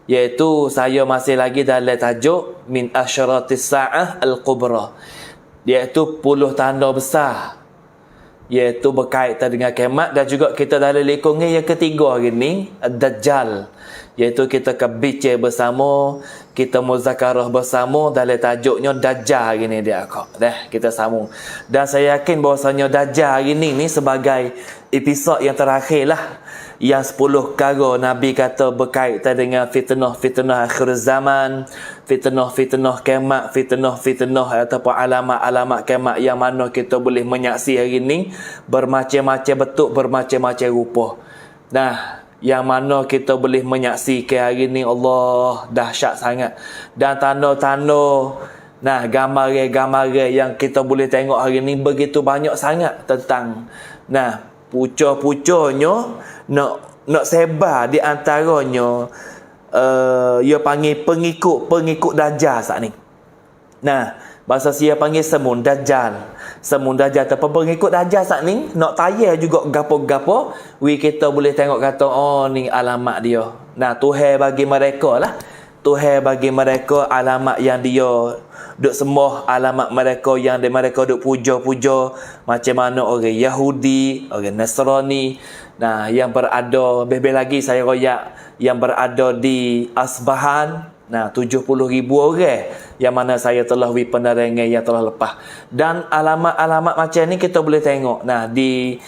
Iaitu saya masih lagi dalam tajuk min asyaratis sa'ah al-kubra, iaitu 10 tanda besar, iaitu berkaitan dengan kiamat. Dan juga kita dalam lekongnya yang ketiga hari ni, Ad-Dajjal, iaitu kita akan bincang bersama, kita muzakarah bersama dalam tajuknya Dajjal hari ni dia kak. Kita sambung. Dan saya yakin bahawasanya Dajjal hari ni sebagai episod yang terakhir lah, yang 10 perkara Nabi kata berkaitan dengan fitnah-fitnah akhir zaman, fitnah-fitnah kiamat, fitnah-fitnah ataupun alamat-alamat kiamat yang mana kita boleh menyaksi hari ni bermacam-macam bentuk, bermacam-macam rupa. Nah, yang mana kita boleh menyaksikan hari ni, Allah, dahsyat sangat. Dan tanda-tanda, nah, gambaran-gambaran yang kita boleh tengok hari ni begitu banyak sangat tentang, nah, pucuk-pucuknya nak sebar di antaranya ia panggil pengikut Dajjal saat ni. Nah, bahasa saya panggil semun Dajjal ataupun pengikut Dajjal saat ni nak tayar juga gapo-gapo kita boleh tengok kata, oh ni alamat dia. Nah, Tuhan bagi mereka lah, Tuhan bagi mereka alamat yang dia duk sembah, alamat mereka yang mereka duk puja-puja, macam mana orang Yahudi, orang Nasrani, nah, yang berada, lebih lagi saya royak, yang berada di Asbahan, nah, 70,000 orang yang mana saya telah penerangan yang telah lepas. Dan alamat-alamat macam ni kita boleh tengok, nah, di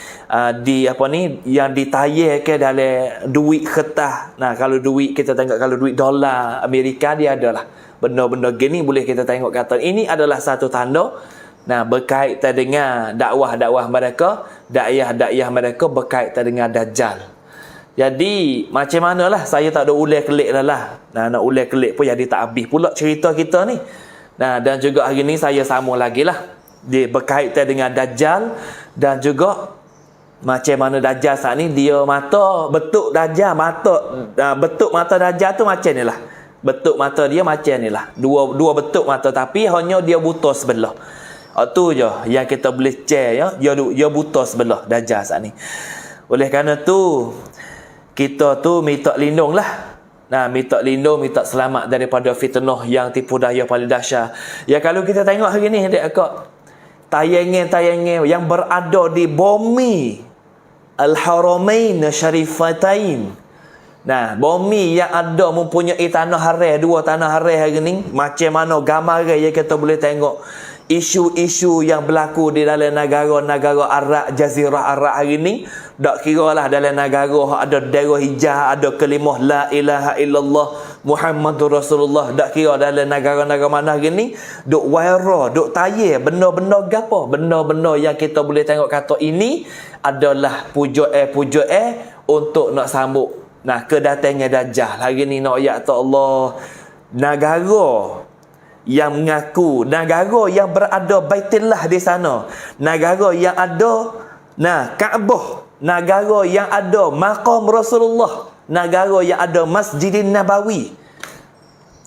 apa ni, yang ditayar ke dalam duit kertas. Nah, kalau duit kita tengok, kalau duit dolar Amerika dia adalah benda-benda gini boleh kita tengok kata ini adalah satu tanda, nah, berkaitan dengan dakwah-dakwah mereka, dakwah mereka berkaitan dengan Dajjal. Jadi macam manalah, saya tak ada ulang kelik lah. Nah, nak ulang kelik pun jadi tak habis pula cerita kita ni. Nah, dan juga hari ni saya sambung lagi lah, dia berkaitan dengan Dajjal. Dan juga macam mana Dajjal saat ni, dia mata, bentuk Dajjal, bentuk mata Dajjal tu macam ni lah. Bentuk mata dia macam ni lah, dua bentuk mata, tapi hanya dia buta sebelah. Itu je yang kita boleh cek, ya, dia buta sebelah Dajjal saat ni. Oleh kerana tu kita tu minta lindung lah. Nah, minta lindung, minta selamat daripada fitnah yang tipu daya paling dahsyat. Ya, kalau kita tengok hari ni adik-akak, tayangan-tayangan yang berada di bumi Al-Haramain Syarifatain. Nah, bumi yang ada mempunyai tanah haram, 2 tanah haram hari ni, macam mana gambaran yang kita boleh tengok isu-isu yang berlaku di dalam negara-negara Arab, Jazirah Arab hari ni. Tak kira lah dalam negara ada darah hijau, ada kalimah la ilaha illallah Muhammadur Rasulullah. Tak kira dalam negara-negara mana hari ni, duk viral, duk tayar benda-benda gapo, benda-benda yang kita boleh tengok kata ini adalah pujuk untuk nak sambut, nah, kedatangan Dajjal. Hari ni nak ayat tu Allah, negara yang mengaku, negara yang berada Baitullah di sana, negara yang ada, nah, Kaabah, negara yang ada maqam Rasulullah, negara yang ada Masjidin Nabawi.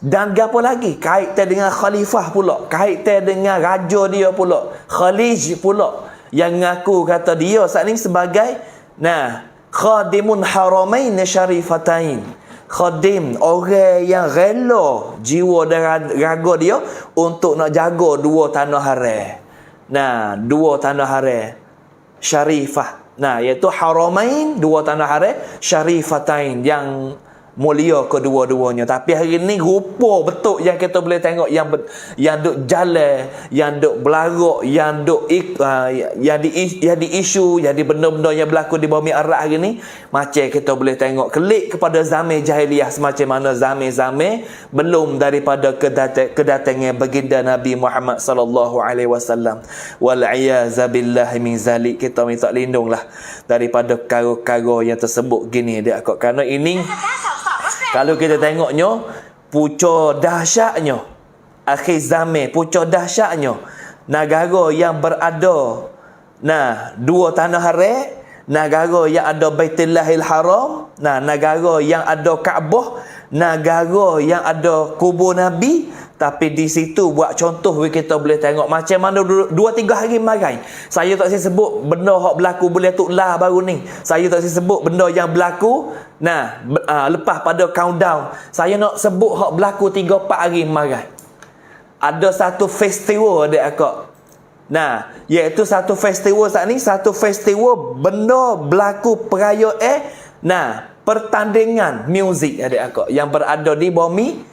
Dan gapo lagi? Kaitan dengan khalifah pula, kaitan dengan raja dia pula, Khalij pula, yang mengaku kata dia saat ni sebagai, nah, khadimun haramain syarifatain. Khadim, orang yang rela jiwa dan raga dia untuk nak jaga 2 tanah haram. Nah, 2 tanah haram syarifah. Nah, iaitu haramain, 2 tanah haram syarifatain, yang mulia kedua-duanya. Tapi hari ni rupa betul yang kita boleh tengok, yang duk jalan, yang duk berlarak, yang duk yang di isu, jadi benda-benda yang berlaku di bumi Arab hari ni, macam kita boleh tengok kelik kepada zaman jahiliah, semacam mana zaman-zaman belum daripada kedatangan baginda Nabi Muhammad sallallahu alaihi wasallam. Wal iyaz billahi min zalik. Kita minta lindunglah daripada perkara-perkara yang tersebut gini dia, kerana ini kalau kita tengoknya, pucuk dahsyatnya akhir zaman, pucuk dahsyatnya negara yang berada, nah, 2 tanah haram, negara yang ada Baitullahil Haram, negara yang ada Kaabah, negara yang ada kubur Nabi. Tapi di situ buat contoh kita boleh tengok macam mana 2-3 hari marai. Saya tak saya sebut benda hak berlaku boleh tuklah baru ni. Saya tak saya sebut benda yang berlaku lepas pada countdown. Saya nak sebut hak berlaku 3-4 hari marai. Ada satu festival adik-akak. Iaitu satu festival saat ni, satu festival benda berlaku perayaan pertandingan muzik adik-akak yang berada di bumi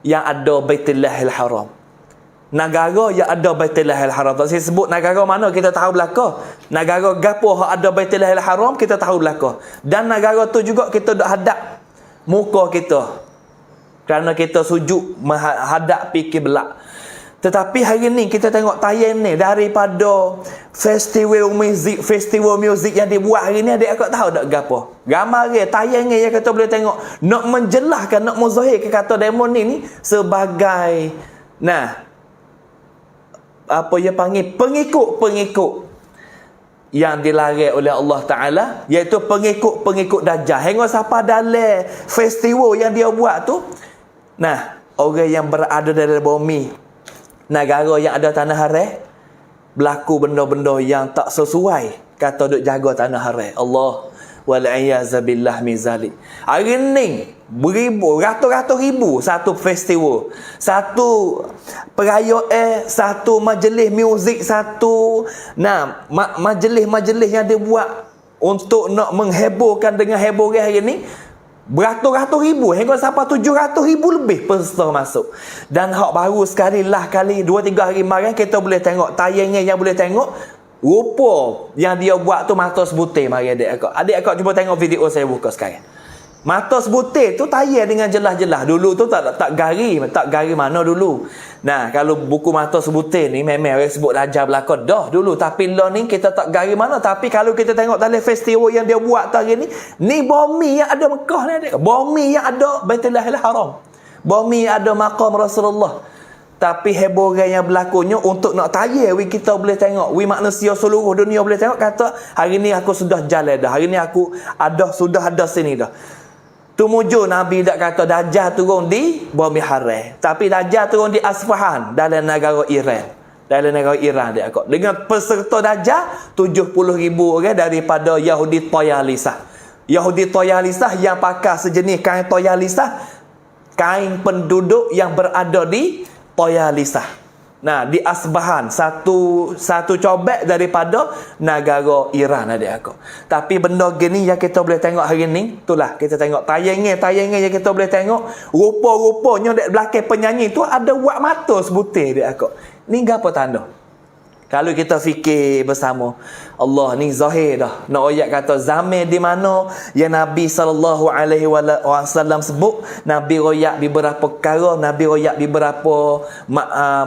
yang ada Baitullahil Haram. Negara yang ada Baitullahil Haram. Tak saya sebut negara mana kita tahu belaka. Negara gapo hak ada Baitullahil Haram kita tahu belaka. Dan negara tu juga kita dak hadap muka kita. Kerana kita sujud menghadap fikir belak. Tetapi hari ni kita tengok tayang ni daripada festival muzik yang dibuat hari ni, adik akak tahu tak gapo? Gambar dia tayang ni yang kita boleh tengok nak menjelaskan, nak menzahirkan kata demo ni sebagai apa yang panggil pengikut-pengikut yang dilarang oleh Allah Ta'ala, iaitu pengikut-pengikut Dajjal. Hingga siapa dalam festival yang dia buat tu, orang yang berada dalam bumi, negara yang ada tanah haram, berlaku benda-benda yang tak sesuai kata duk jaga tanah haram. Allah wal'iyazabillah min zalik. Hari ni beribu, ratus-ratus ribu satu festival, satu perayaan, satu majlis muzik, satu majlis-majlis yang dibuat untuk nak mengheborkan dengan hebornya hari ni. Beratus-ratus ribu, hingga sampai 700 ribu lebih peserta masuk. Dan hak baru sekali 2-3 hari malam kita boleh tengok tayangnya, yang boleh tengok rupa yang dia buat tu mata sebutir. Mari adik-akak cuba tengok video saya buka sekarang. Mata sebutir tu tayang dengan jelas-jelas. Dulu tu tak gari mana dulu. Kalau buku mata sebutir ni memang orang sebut Dajjal belaka dah dulu, tapi lah ni kita tak gari mana. Tapi kalau kita tengok dalam festival yang dia buat hari ni bumi yang ada Mekah ni, bumi yang ada Baitullahil Haram, bumi yang ada maqam Rasulullah. Tapi heboran yang berlakunya untuk nak tayang kita boleh tengok, manusia seluruh dunia boleh tengok, kata hari ni aku sudah jalan dah, hari ni aku sudah ada sini dah. Tumuju Nabi tak kata Dajjal turun di bumi haram, tapi Dajjal turun di Asfahan dalam negara Iran. Dalam negara Iran dia kata. Dengan peserta Dajjal 70,000 orang daripada Yahudi Tayalisah. Yahudi Tayalisah yang pakai sejenis kain Tayalisah, kain penduduk yang berada di Tayalisah. Di Asbahan, satu cobek daripada negara Iran adik aku. Tapi benda gini yang kita boleh tengok hari ni, itulah kita tengok tayangnya yang kita boleh tengok, rupa-rupanya dek belakang penyanyi tu ada buat mata sebutir adik aku. Ni apa tanda? Kalau kita fikir bersama, Allah ni zahir dah. Nak ayat kata zaman di mana yang Nabi SAW sebut, Nabi royak beberapa perkara, Nabi royak beberapa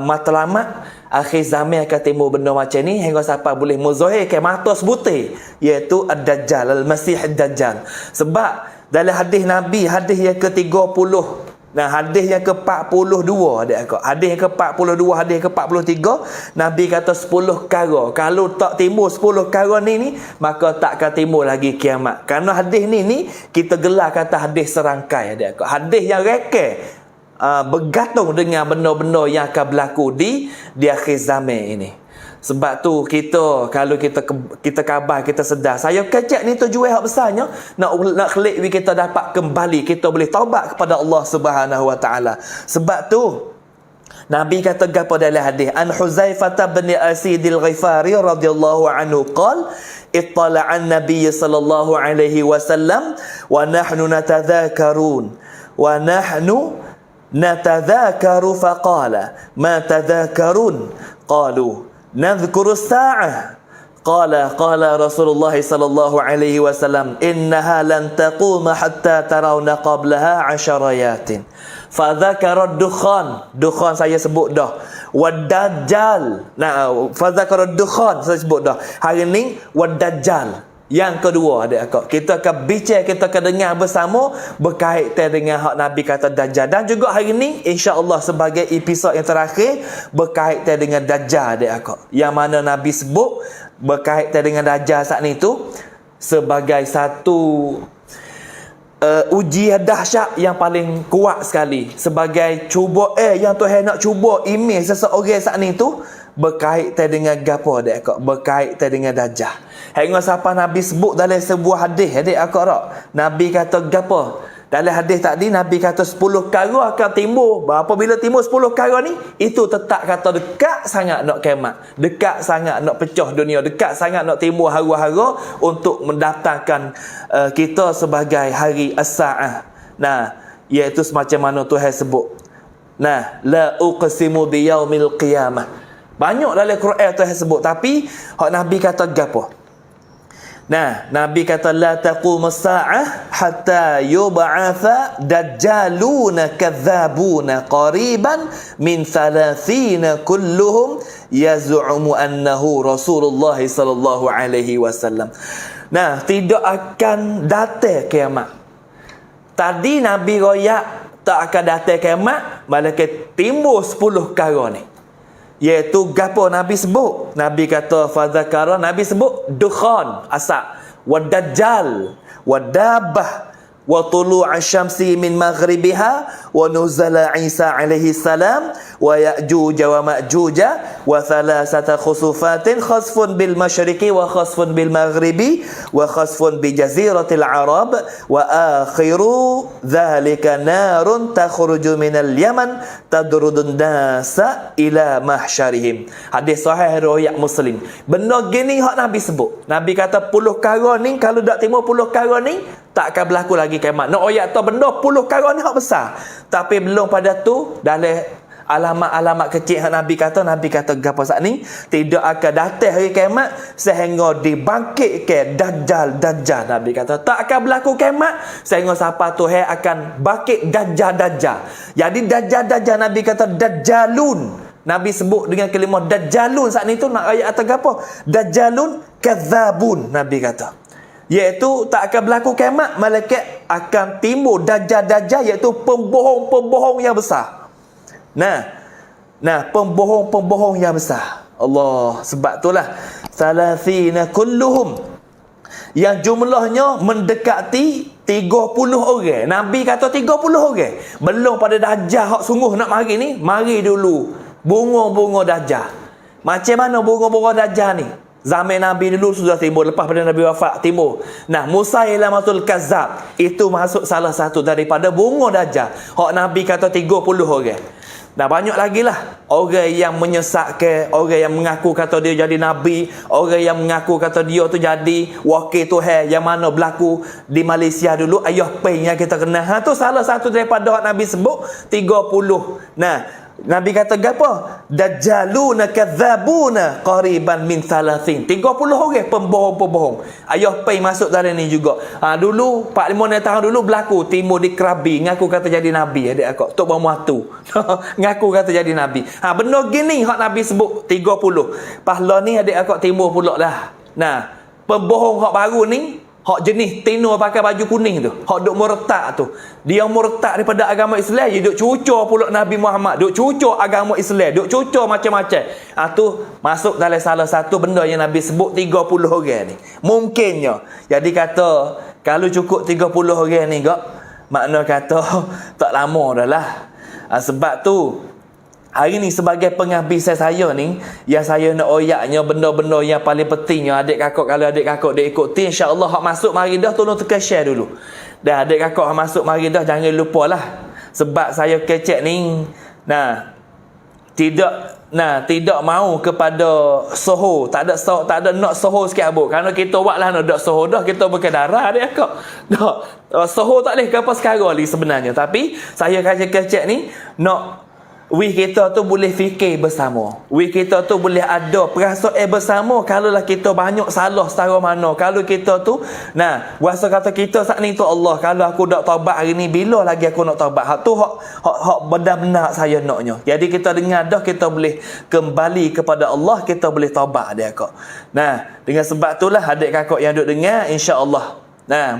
matlamat. Akhir zaman akan timbul benda macam ni hingga sampai boleh muzahirkan mata sebutir, iaitu Ad-Dajjal, Al-Masih Ad-Dajjal. Sebab dalam hadis Nabi, hadis yang ke-30, hadis yang ke-42 hadis yang ke-42, hadis yang ke-43, Nabi kata 10 perkara. Kalau tak timbul 10 perkara ni maka tak akan timbul lagi kiamat. Kerana hadis ni kita gelar kata hadis serangkai hadis yang reka bergantung dengan benda-benda yang akan berlaku di akhir zaman ini. Sebab tu kalau kita khabar, kita sedar, saya kecek ni tujuan hak besarnya nak klik kita dapat kembali, kita boleh taubat kepada Allah Subhanahu wa taala. Sebab tu Nabi kata gapo dalam hadis, an Huzaifah bin Asid al-Ghifari radhiyallahu anhu qala ittala'a an-nabiy sallallahu alaihi wasallam wa nahnu natadhakaru faqala ma tadhakarun qalu nadhkuru as-sa'ah qala Rasulullah sallallahu alaihi wasallam innaha lan taquma hatta tarawna qablaha 'asharayatin fa dhakara ad-dukhan saya sebut dah, wad-dajjal fa dhakara ad-dukhan saya sebut dah. Hari ni wad-dajjal. Yang kedua kita akan bincang, kita akan dengar bersama berkaitan dengan hak Nabi kata Dajjal. Dan juga hari ni insya-Allah sebagai episod yang terakhir berkaitan dengan Dajjal yang mana Nabi sebut berkaitan dengan Dajjal saat ni tu sebagai satu ujian dahsyat yang paling kuat sekali, sebagai cuba yang Tuhan nak cuba imej seseorang saat ni tu berkaitan dengan gapo adik akak, berkaitan dengan dajjal. Hingga siapa Nabi sebut dalam sebuah hadis adik akak rak, Nabi kata gapo dalam hadis tadi, Nabi kata 10 perkara akan timbul. Apabila timbul 10 perkara ni, itu tetap kata dekat sangat nak kiamat, dekat sangat nak pecah dunia, dekat sangat nak timbul hara-hara untuk mendatangkan kita sebagai hari as-sa'ah. Nah, iaitu semacam mana Tuhan sebut. Nah, la uqsimu biyaumil qiyamah. Banyak dalam Quran Tuhan sebut, tapi hak Nabi kata gapo? Nah, Nabi kata la taqumus sa'ah hatta yub'atha dajjaluna kadzabuna qariban min 30 kulluhum yaz'umu annahu Rasulullah sallallahu alaihi wasallam. Nah, tidak akan datang kiamat. Tadi Nabi royak tak akan datang kiamat, malaikat timbul 10 perkara ni. Iaitu gapo Nabi sebut? Nabi kata fadzakara, Nabi sebut dukhan, asap, wa dajjal, wa dabbah, wa tulu'a syamsi min maghribiha, wa nuzala Isa alaihi salam, wa ya'juj wa ma'juj, wa thalathata khusufatin khasfun bil masyriqi wa khasfun bil maghribi wa khasfun bi jaziratil arab, wa akhiru dhalika narun takhruju minal yaman tadrudun nasa ila mahsyarihim. Hadis sahih riwayat Muslim. Benda gini hak Nabi sebut. Nabi kata 10 perkara ni, kalau dak timur 10 perkara ni, tak akan berlaku lagi kiamat. Nak ayat tu benda 10 perkara ni hak besar. Tapi belum pada tu, dalam alamat-alamat kecil yang Nabi kata gapo saat ni, tidak akan datang hari kiamat sehingga dibangkitkan dajjal. Nabi kata tak akan berlaku kiamat sehingga siapa Tuhan akan bangkit dajjal. Jadi dajjal Nabi kata dajjalun. Nabi sebut dengan kalimah dajjalun saat ni tu, nak ayat atau gapo? Dajjalun kadzabun, Nabi kata. Iaitu tak akan berlaku kiamat, malaikat akan timbul dajjal iaitu pembohong-pembohong yang besar. Nah, pembohong-pembohong yang besar. Allah, sebab itulah 30 kulluhum, yang jumlahnya mendekati 30 orang. Nabi kata 30 orang. Belum pada dajjal hak sungguh nak mari ni, mari dulu bunga-bunga dajjal. Macam mana bunga-bunga dajjal ni? Zaman Nabi dulu sudah timbul, lepas pada Nabi wafat timbul. Nah, Musailamatul Kazzab itu masuk salah satu daripada bunga dajjal. Hak Nabi kata 30 orang. Nah, banyak lagi lah orang yang menyesatkan, orang yang mengaku kata dia jadi Nabi, orang yang mengaku kata dia tu jadi wakil Tuhan, yang mana berlaku di Malaysia dulu, Ayah Peng yang kita kenal. Tu salah satu daripada Nabi sebut 30. Nah, Nabi kata apa? Dajjaluna kadzabuna qariban min 30. 30 orang pembohong-pembohong. Ayah Peng masuk dalam ni juga. Dulu 4-5 tahun dulu berlaku timur di Krabi, ngaku kata jadi Nabi adik akak. Tok Bermuatu. Ngaku kata jadi Nabi. Benda gini hak Nabi sebut 30. Pahala ni adik akak timur pula dah. Nah, pembohong hak baru ni, hak jenis tino pakai baju kuning tu, hak duk murtad tu, dia murtad daripada agama Islam, dia duk cucur pula Nabi Muhammad, duk cucur agama Islam, duk cucur macam-macam. Tu masuk dalam salah satu benda yang Nabi sebut 30 orang ni. Mungkinnya. Jadi kata kalau cukup 30 orang ni gak, makna kata tak lama dah lah. Sebab tu hari ni sebagai penghabisan saya ni, yang saya nak oyaknya benda-benda yang paling pentingnya adik kakak, kalau adik kakak dia ikuti, insya-Allah hak masuk mari dah tolong tekan share dulu. Dah adik kakak hak masuk mari dah, jangan lupalah. Sebab saya kecek ni tidak mau kepada soho, tak ada nak soho sikit abuk. Kerana kita buatlah nak soho dah, kita bukan darah dia kak. Dah soho tak boleh ke apa sekarang ni sebenarnya. Tapi saya kecek ni nak kita tu boleh fikir bersama. Kita tu boleh ada perasaan bersama. Kalaulah kita banyak salah setara mana, kalau kita tu rasa kata kita saat ni tu Allah, kalau aku dak taubat hari ni, bila lagi aku nak taubat? Hak tu hak benar-benar saya naknya. Jadi kita dengar dah, kita boleh kembali kepada Allah, kita boleh taubat dia kak. Dengan sebab itulah adik kakak yang duk dengar, insya-Allah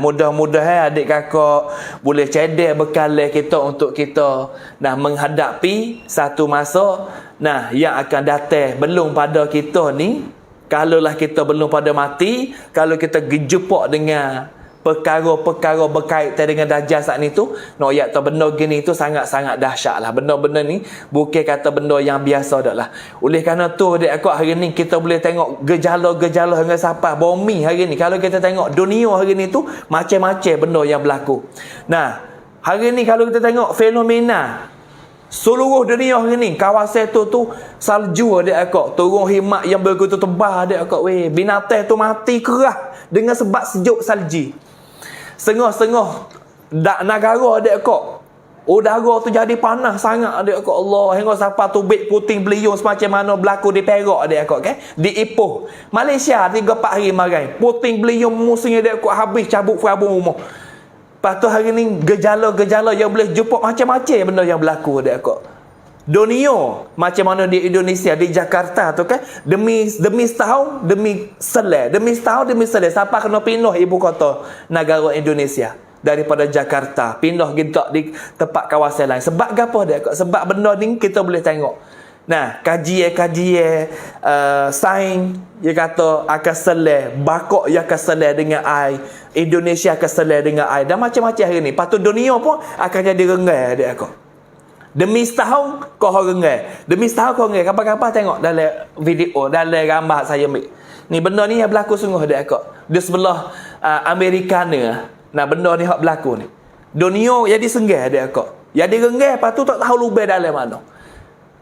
mudah-mudahan adik kakak boleh cedek bekal kita untuk kita menghadapi satu masa yang akan datang belum pada kita ni. Kalaulah kita belum pada mati, kalau kita gejupuk dengan perkara-perkara berkaitan dengan Dajjal saat ni tu, nak ayat tu benda gini tu sangat-sangat dahsyat lah. Benda-benda ni bukan kata benda yang biasa dak lah. Oleh kerana tu dek aku hari ni kita boleh tengok gejala-gejala dengan siapa bumi hari ni. Kalau kita tengok dunia hari ni tu macam-macam benda yang berlaku. Nah, hari ni kalau kita tengok fenomena seluruh dunia hari ni, kawasan tu salju adik akak, turun himat yang begitu tebal adik akak weh. Binatang tu mati kerah dengan sebab sejuk salji. Setengah-setengah negara adik akak, udara tu jadi panas sangat adik akak. Allah, hingga sampai tubik puting beliung semacam mana berlaku di Perak adik akak kan, di Ipoh Malaysia 3-4 hari marai puting beliung musim adik akak habis cabut ferabung rumah. Lepas tu hari ni gejala-gejala yang boleh jumpa macam-macam benda yang berlaku adik akak. Dunia macam mana di Indonesia, di Jakarta tu kan, demi setahun demi selai sampai kena pindah ibu kota negara Indonesia daripada Jakarta pindah gidak di tempat kawasan lain. Sebab apa adik akak? Sebab benda ni kita boleh tengok. Nah, kajian sains dia kata akan selai, bakok yang akan selai dengan air, Indonesia akan selai dengan air, dan macam-macam hari ni. Lepas tu dunia pun akan jadi rengai adik akak. Demi setahun kau rengai, demi setahun kau rengai. Kapan-kapan tengok dalam video, dalam gambar saya ambil ni, benda ni yang berlaku sungguh adik akak di sebelah Amerikana. Nah, benda ni hak berlaku ni, dunia jadi senggai adik akak, jadi rengai. Lepas tu tak tahu lubang dalam mana.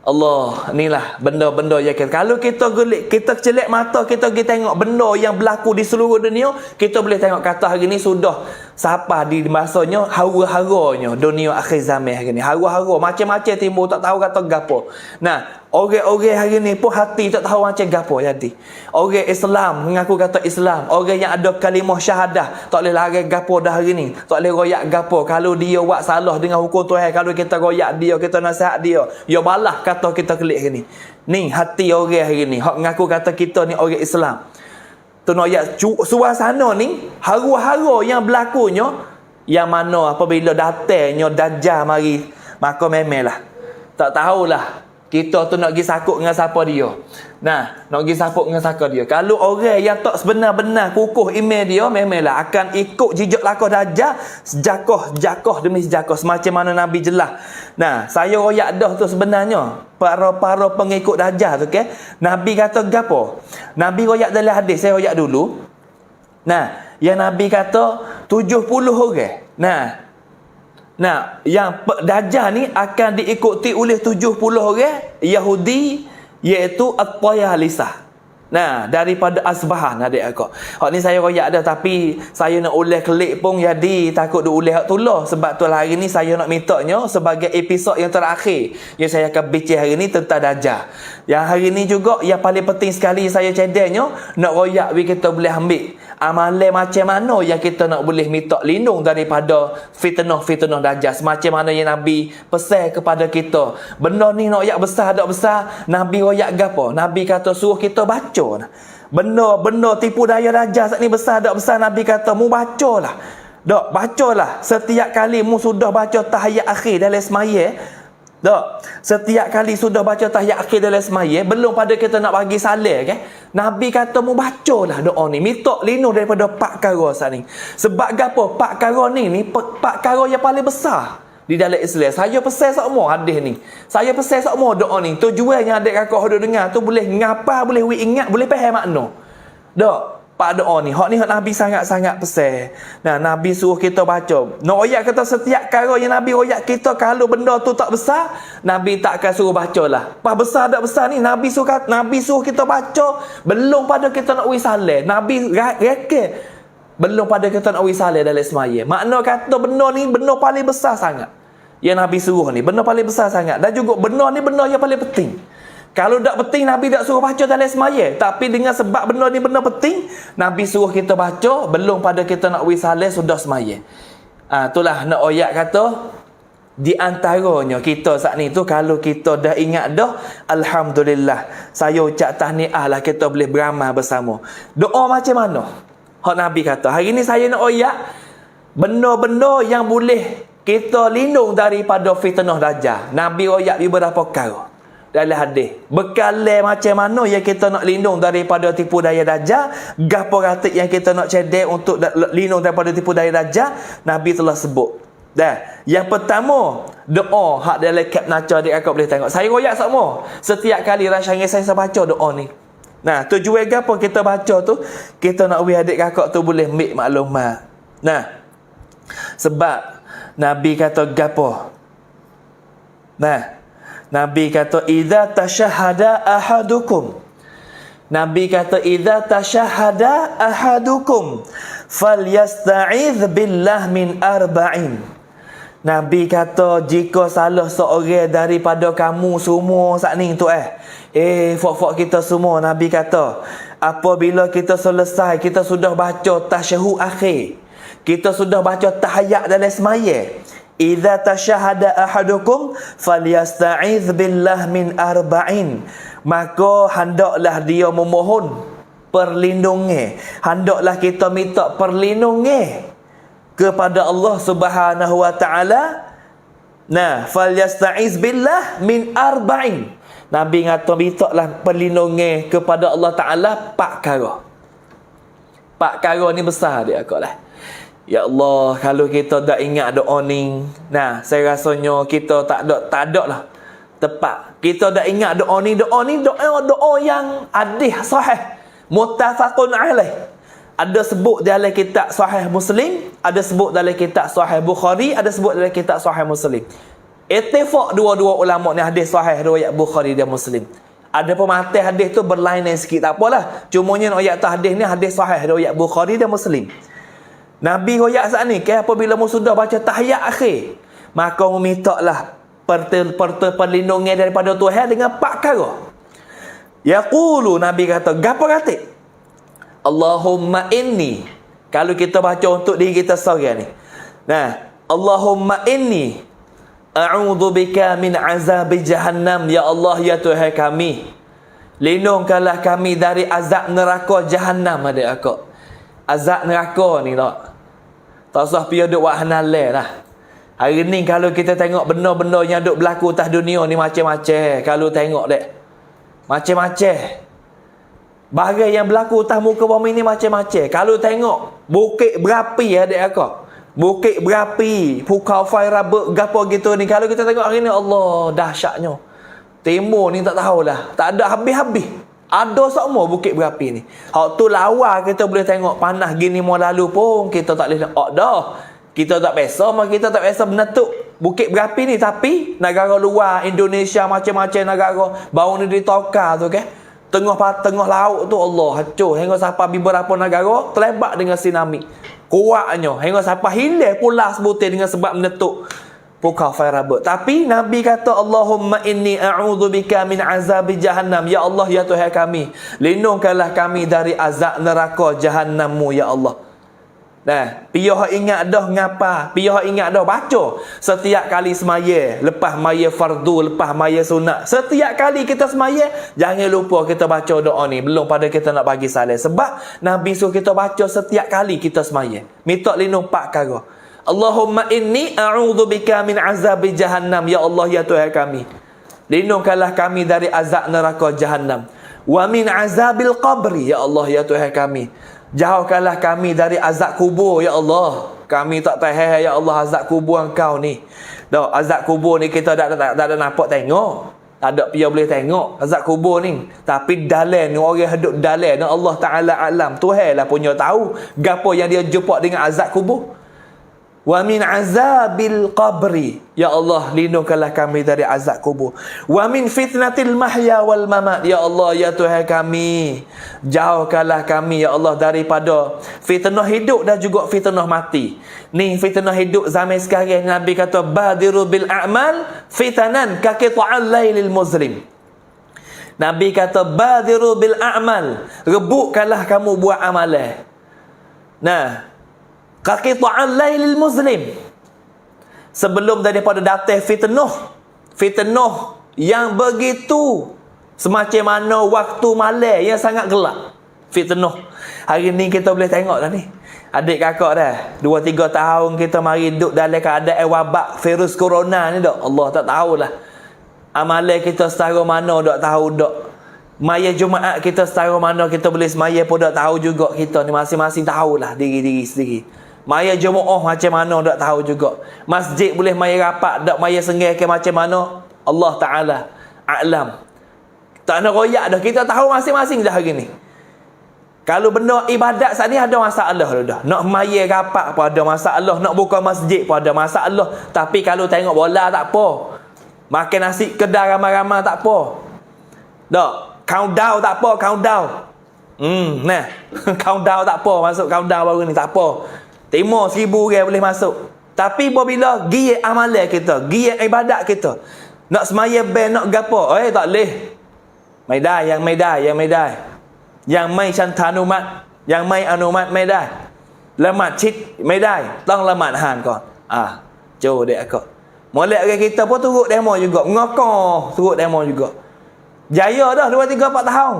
Allah, inilah benda-benda yang kalau kita gelik, kita celek mata, kita pergi tengok benda yang berlaku di seluruh dunia, kita boleh tengok kata hari ni sudah sampai di masanya hara-haranya dunia akhir zaman hari ni. Hara-hara macam-macam timbul, tak tahu kata gapo. Nah, orang-orang hari ni pun hati tak tahu macam gapo jadi. Orang Islam mengaku kata Islam, orang yang ada kalimah syahadah, tak boleh lari gapo dah hari ni, tak boleh royak gapo. Kalau dia buat salah dengan hukum Tuhan, kalau kita royak dia, kita nasihat dia, ya balah kata kita kelik hari ni. Ni hati orang hari ni hak mengaku kata kita ni orang Islam. Tu nak ayat suasana ni haru-haru yang berlakunya, yang mana apabila datangnya Dajjal mari, maka memelah tak tahulah kita tu nak pergi sakut dengan siapa dia. Nah, nak pergi sakut dengan siapa dia. Kalau orang yang tak sebenar-benar kukuh iman dia, memanglah akan ikut jejak langkah Dajjal sejakah demi sejakah, semacam mana Nabi jelas. Nah, saya royak dah tu sebenarnya para pengikut Dajjal tu kan. Nabi kata gapo? Nabi royak dalam hadis, saya royak dulu. Nah, yang Nabi kata 70 orang. Nah, yang Dajjal ni akan diikuti oleh 70 orang Yahudi, iaitu At-Tayalisah. Nah, daripada Asbahan adik akak. Hak ni saya royak dah, tapi saya nak ulang klik pun jadi takut dia ulang hak tulah. Sebab tu hari ni saya nak mintanya sebagai episod yang terakhir yang saya akan bincang hari ni tentang Dajjal. Yang hari ni juga yang paling penting sekali saya cedeknya nak royak kita boleh ambil amalan macam mana yang kita nak boleh minta lindung daripada fitnah-fitnah Dajjal. Semacam mana yang Nabi pesan kepada kita. Benda ni nak royak besar tak besar, Nabi royak gapo? Nabi kata suruh kita baca. Benda tipu daya Dajjal saat ni besar tak besar, Nabi kata mu bacalah. Dok, bacalah. Setiap kali mu sudah baca tahiyat akhir dalam semaya, dok, setiap kali sudah baca tahiyat akhir dalam semaya, belum pada kita nak bagi salam kan, Nabi kata mu bacalah doa ni, minta lindung daripada 4 perkara saat ni. Sebab gapo? 4 perkara ni 4 perkara yang paling besar di dalam Islam. Saya pesan semua hadis ni, saya pesan semua doa ni. Tujuannya adik kakak hendak dengar tu boleh ngapa, boleh ingat, boleh faham makna. Dok, pak doa ni, hak ni hak Nabi sangat-sangat pesan. Nah, Nabi suruh kita baca. Nak royak kata setiap perkara yang Nabi royak kita, kalau benda tu tak besar, Nabi tak akan suruh bacalah. Pas besar tak besar ni Nabi suruh kita baca, belum pada kita nak wisalah. Nabi reka belum pada kita nak wisalah dalam semaya. Makna kata benda ni benda paling besar sangat yang Nabi suruh ni, benda paling besar sangat. Dan juga benda ni benda yang paling penting. Kalau tak penting Nabi tak suruh baca dalam semaya, tapi dengan sebab benda ni benda penting, Nabi suruh kita baca belum pada kita nak wisalah sudah semaya. Itulah nak ayat kata di antaranya kita saat ni tu, kalau kita dah ingat dah, alhamdulillah, saya ucap tahniah lah kita boleh beramal bersama. Doa macam mana? Hak Nabi kata, hari ni saya nak ayat benda-benda yang boleh kita lindung daripada fitnah Dajjal. Nabi ayat beberapa perkara. dalam hadis. Bekal macam mana yang kita nak lindung daripada tipu daya dajjal, gapo kata yang kita nak cedek untuk lindung daripada tipu daya dajjal, Nabi telah sebut. Dah. Yang pertama, doa hak dalam kap naca dik akak boleh tengok. Saya royak semua. Setiap kali rasanya saya baca doa ni. Nah, tujuan gapo kita baca tu, kita nak bagi adik kakak tu boleh ambil maklumat. Nah, sebab Nabi kata gapo? Nah, Nabi kata idza tashahhada ahadukum. Nabi kata idza tashahhada ahadukum falyasta'iz billah min arba'in. Nabi kata jika salah seorang daripada kamu semua saat ni tu fok-fok kita semua, Nabi kata apabila kita selesai, kita sudah baca tasyahud akhir, kita sudah baca tahiyat dalam semaya, idza tashahhada ahadukum falyasta'iz billah min arba'in, maka hendaklah dia memohon perlindungan, hendaklah kita minta perlindungan kepada Allah Subhanahu wa taala. Nah, falyasta'iz billah min arba'in. Nabi kata mintalah perlindungan kepada Allah Taala 4 perkara. 4 perkara ni besar dia akak lah. Ya Allah, kalau kita tak ingat doa ni, nah, saya rasanya kita tak ada lah tepat. Kita tak ingat doa ni doa yang hadis sahih, muttafaqun alaih. Ada sebut dalam kitab Sahih Muslim, ada sebut dalam kitab Sahih Bukhari, ada sebut dalam kitab Sahih Muslim. Ittifaq dua-dua ulama ni hadis sahih riwayat Bukhari dan Muslim. Ada pematahan hadis tu berlainan sikit, tak apalah. Cumanya ayat hadis ni hadis sahih riwayat Bukhari dan Muslim. Nabi royak saat ni, apabila mu sudah baca tahiyat akhir, maka mu mintalah perlindungan daripada Tuhan dengan 4 perkara. Yaqulu, Nabi kata, gapo kata? Allahumma inni. Kalau kita baca untuk diri kita seorang ni. Nah, Allahumma inni a'udzubika min azabi jahannam. Ya Allah, ya Tuhan kami, lindungkanlah kami dari azab neraka jahannam. Ada akak azab neraka ni tak usah pergi duk buat halal lah. Hari ni kalau kita tengok benda-benda yang duk berlaku atas dunia ni macam-macam. Kalau tengok dek, macam-macam bahagian yang berlaku atas muka bumi ni macam-macam. Kalau tengok bukit berapi adik akak, bukit berapi, Pukau Fairabek gapo gitu ni, kalau kita tengok hari ni, Allah dahsyatnya. Timur ni tak tahulah, tak ada habis-habis. Ada semua bukit berapi ni. Hak tu lawa kita boleh tengok panas gini mau lalu pun kita tak boleh tengok dah. Kita tak biasa, kita tak biasa menetuk bukit berapi ni. Tapi negara luar Indonesia macam-macam negara baru ni ditokar tu kan. Tengah laut tu Allah hancur. Hingga sampai beberapa negara terlebat dengan tsunami. Kuatnya hingga sampai hilang pula sebutir dengan sebab menetuk Pukau Fairabek. Tapi Nabi kata Allahumma inni a'udzubika min azabi jahannam. Ya Allah, ya Tuhan kami, lindungkanlah kami dari azab neraka jahannammu ya Allah. Nah, piyah ingat dah ngapa? Piyah ingat dah baca setiap kali semaya, lepas maya fardu, lepas maya sunat. Setiap kali kita semaya, jangan lupa kita baca doa ni. Belum pada kita nak bagi salam. Sebab Nabi suruh kita baca setiap kali kita semaya. Minta lindung 4 perkara. Allahumma inni a'udzubika min azabi jahannam. Ya Allah, ya Tuhan kami, lindungkanlah kami dari azab neraka jahannam. Wa min azabil qabri. Ya Allah, ya Tuhan kami, jauhkanlah kami dari azab kubur. Ya Allah, kami tak tahan ya Allah azab kubur Engkau ni. Dah, azab kubur ni kita tak ada nampak tengok. Tak ada pia boleh tengok azab kubur ni. Tapi dalam ni orang hidup dalam ni Allah Ta'ala alam. Tuhan lah punya tahu gapo yang dia jumpa dengan azab kubur. Wa min azabil qabri. Ya Allah, lindungkanlah kami dari azab kubur. Wa min fitnatil mahya wal mamat. Ya Allah, ya Tuhan kami, jauhkanlah kami ya Allah daripada fitnah hidup dan juga fitnah mati. Ni fitnah hidup zaman sekarang, Nabi kata badiru bil a'mal fitanan ka qita'al lailil muzlim. Nabi kata badiru bil a'mal, rebutkanlah kamu buat amalan. Nah, qita'al lailil muslim, sebelum daripada datang fitnah yang begitu semacam mana waktu malam yang sangat gelap. Fitnah hari ni kita boleh tengok dah ni. Adik kakak dah 2-3 tahun kita mari duduk dalam keadaan wabak virus corona ni dah. Allah tak tahulah Amalan kita setara mana dak tahu dak. Maya Jumaat kita setara mana kita boleh semaya pun dak tahu juga kita ni masing-masing tahulah diri-diri sendiri. Maya Jumaat macam mana dak tahu juga. Masjid boleh maya rapat dak maya sengai ke macam mana Allah Taala a'lam. Tak nak royak dah, kita tahu masing-masing dah hari ni. Kalau benda ibadat saat ni ada masalah dah. Nak maya rapat pun ada masalah, nak buka masjid pun ada masalah. Tapi kalau tengok bola tak apa. Makan nasi kedai ramai-ramai tak apa. Tak, countdown tak apa, countdown. Nah, countdown tak apa, masuk countdown baru ni tak apa. Timur 1,000 orang boleh masuk. Tapi bila giat amalan kita, giat ibadat kita, nak semaya band, nak gapo, tak boleh. Maidai, yang mai chantanumat, yang mai anumat maidai. Lemat cit maidai, tong lemat han kon. Jo dek akak. Molek orang kita pun turut demo juga, ngokor turut demo juga. Jaya dah 2 3 4 tahun.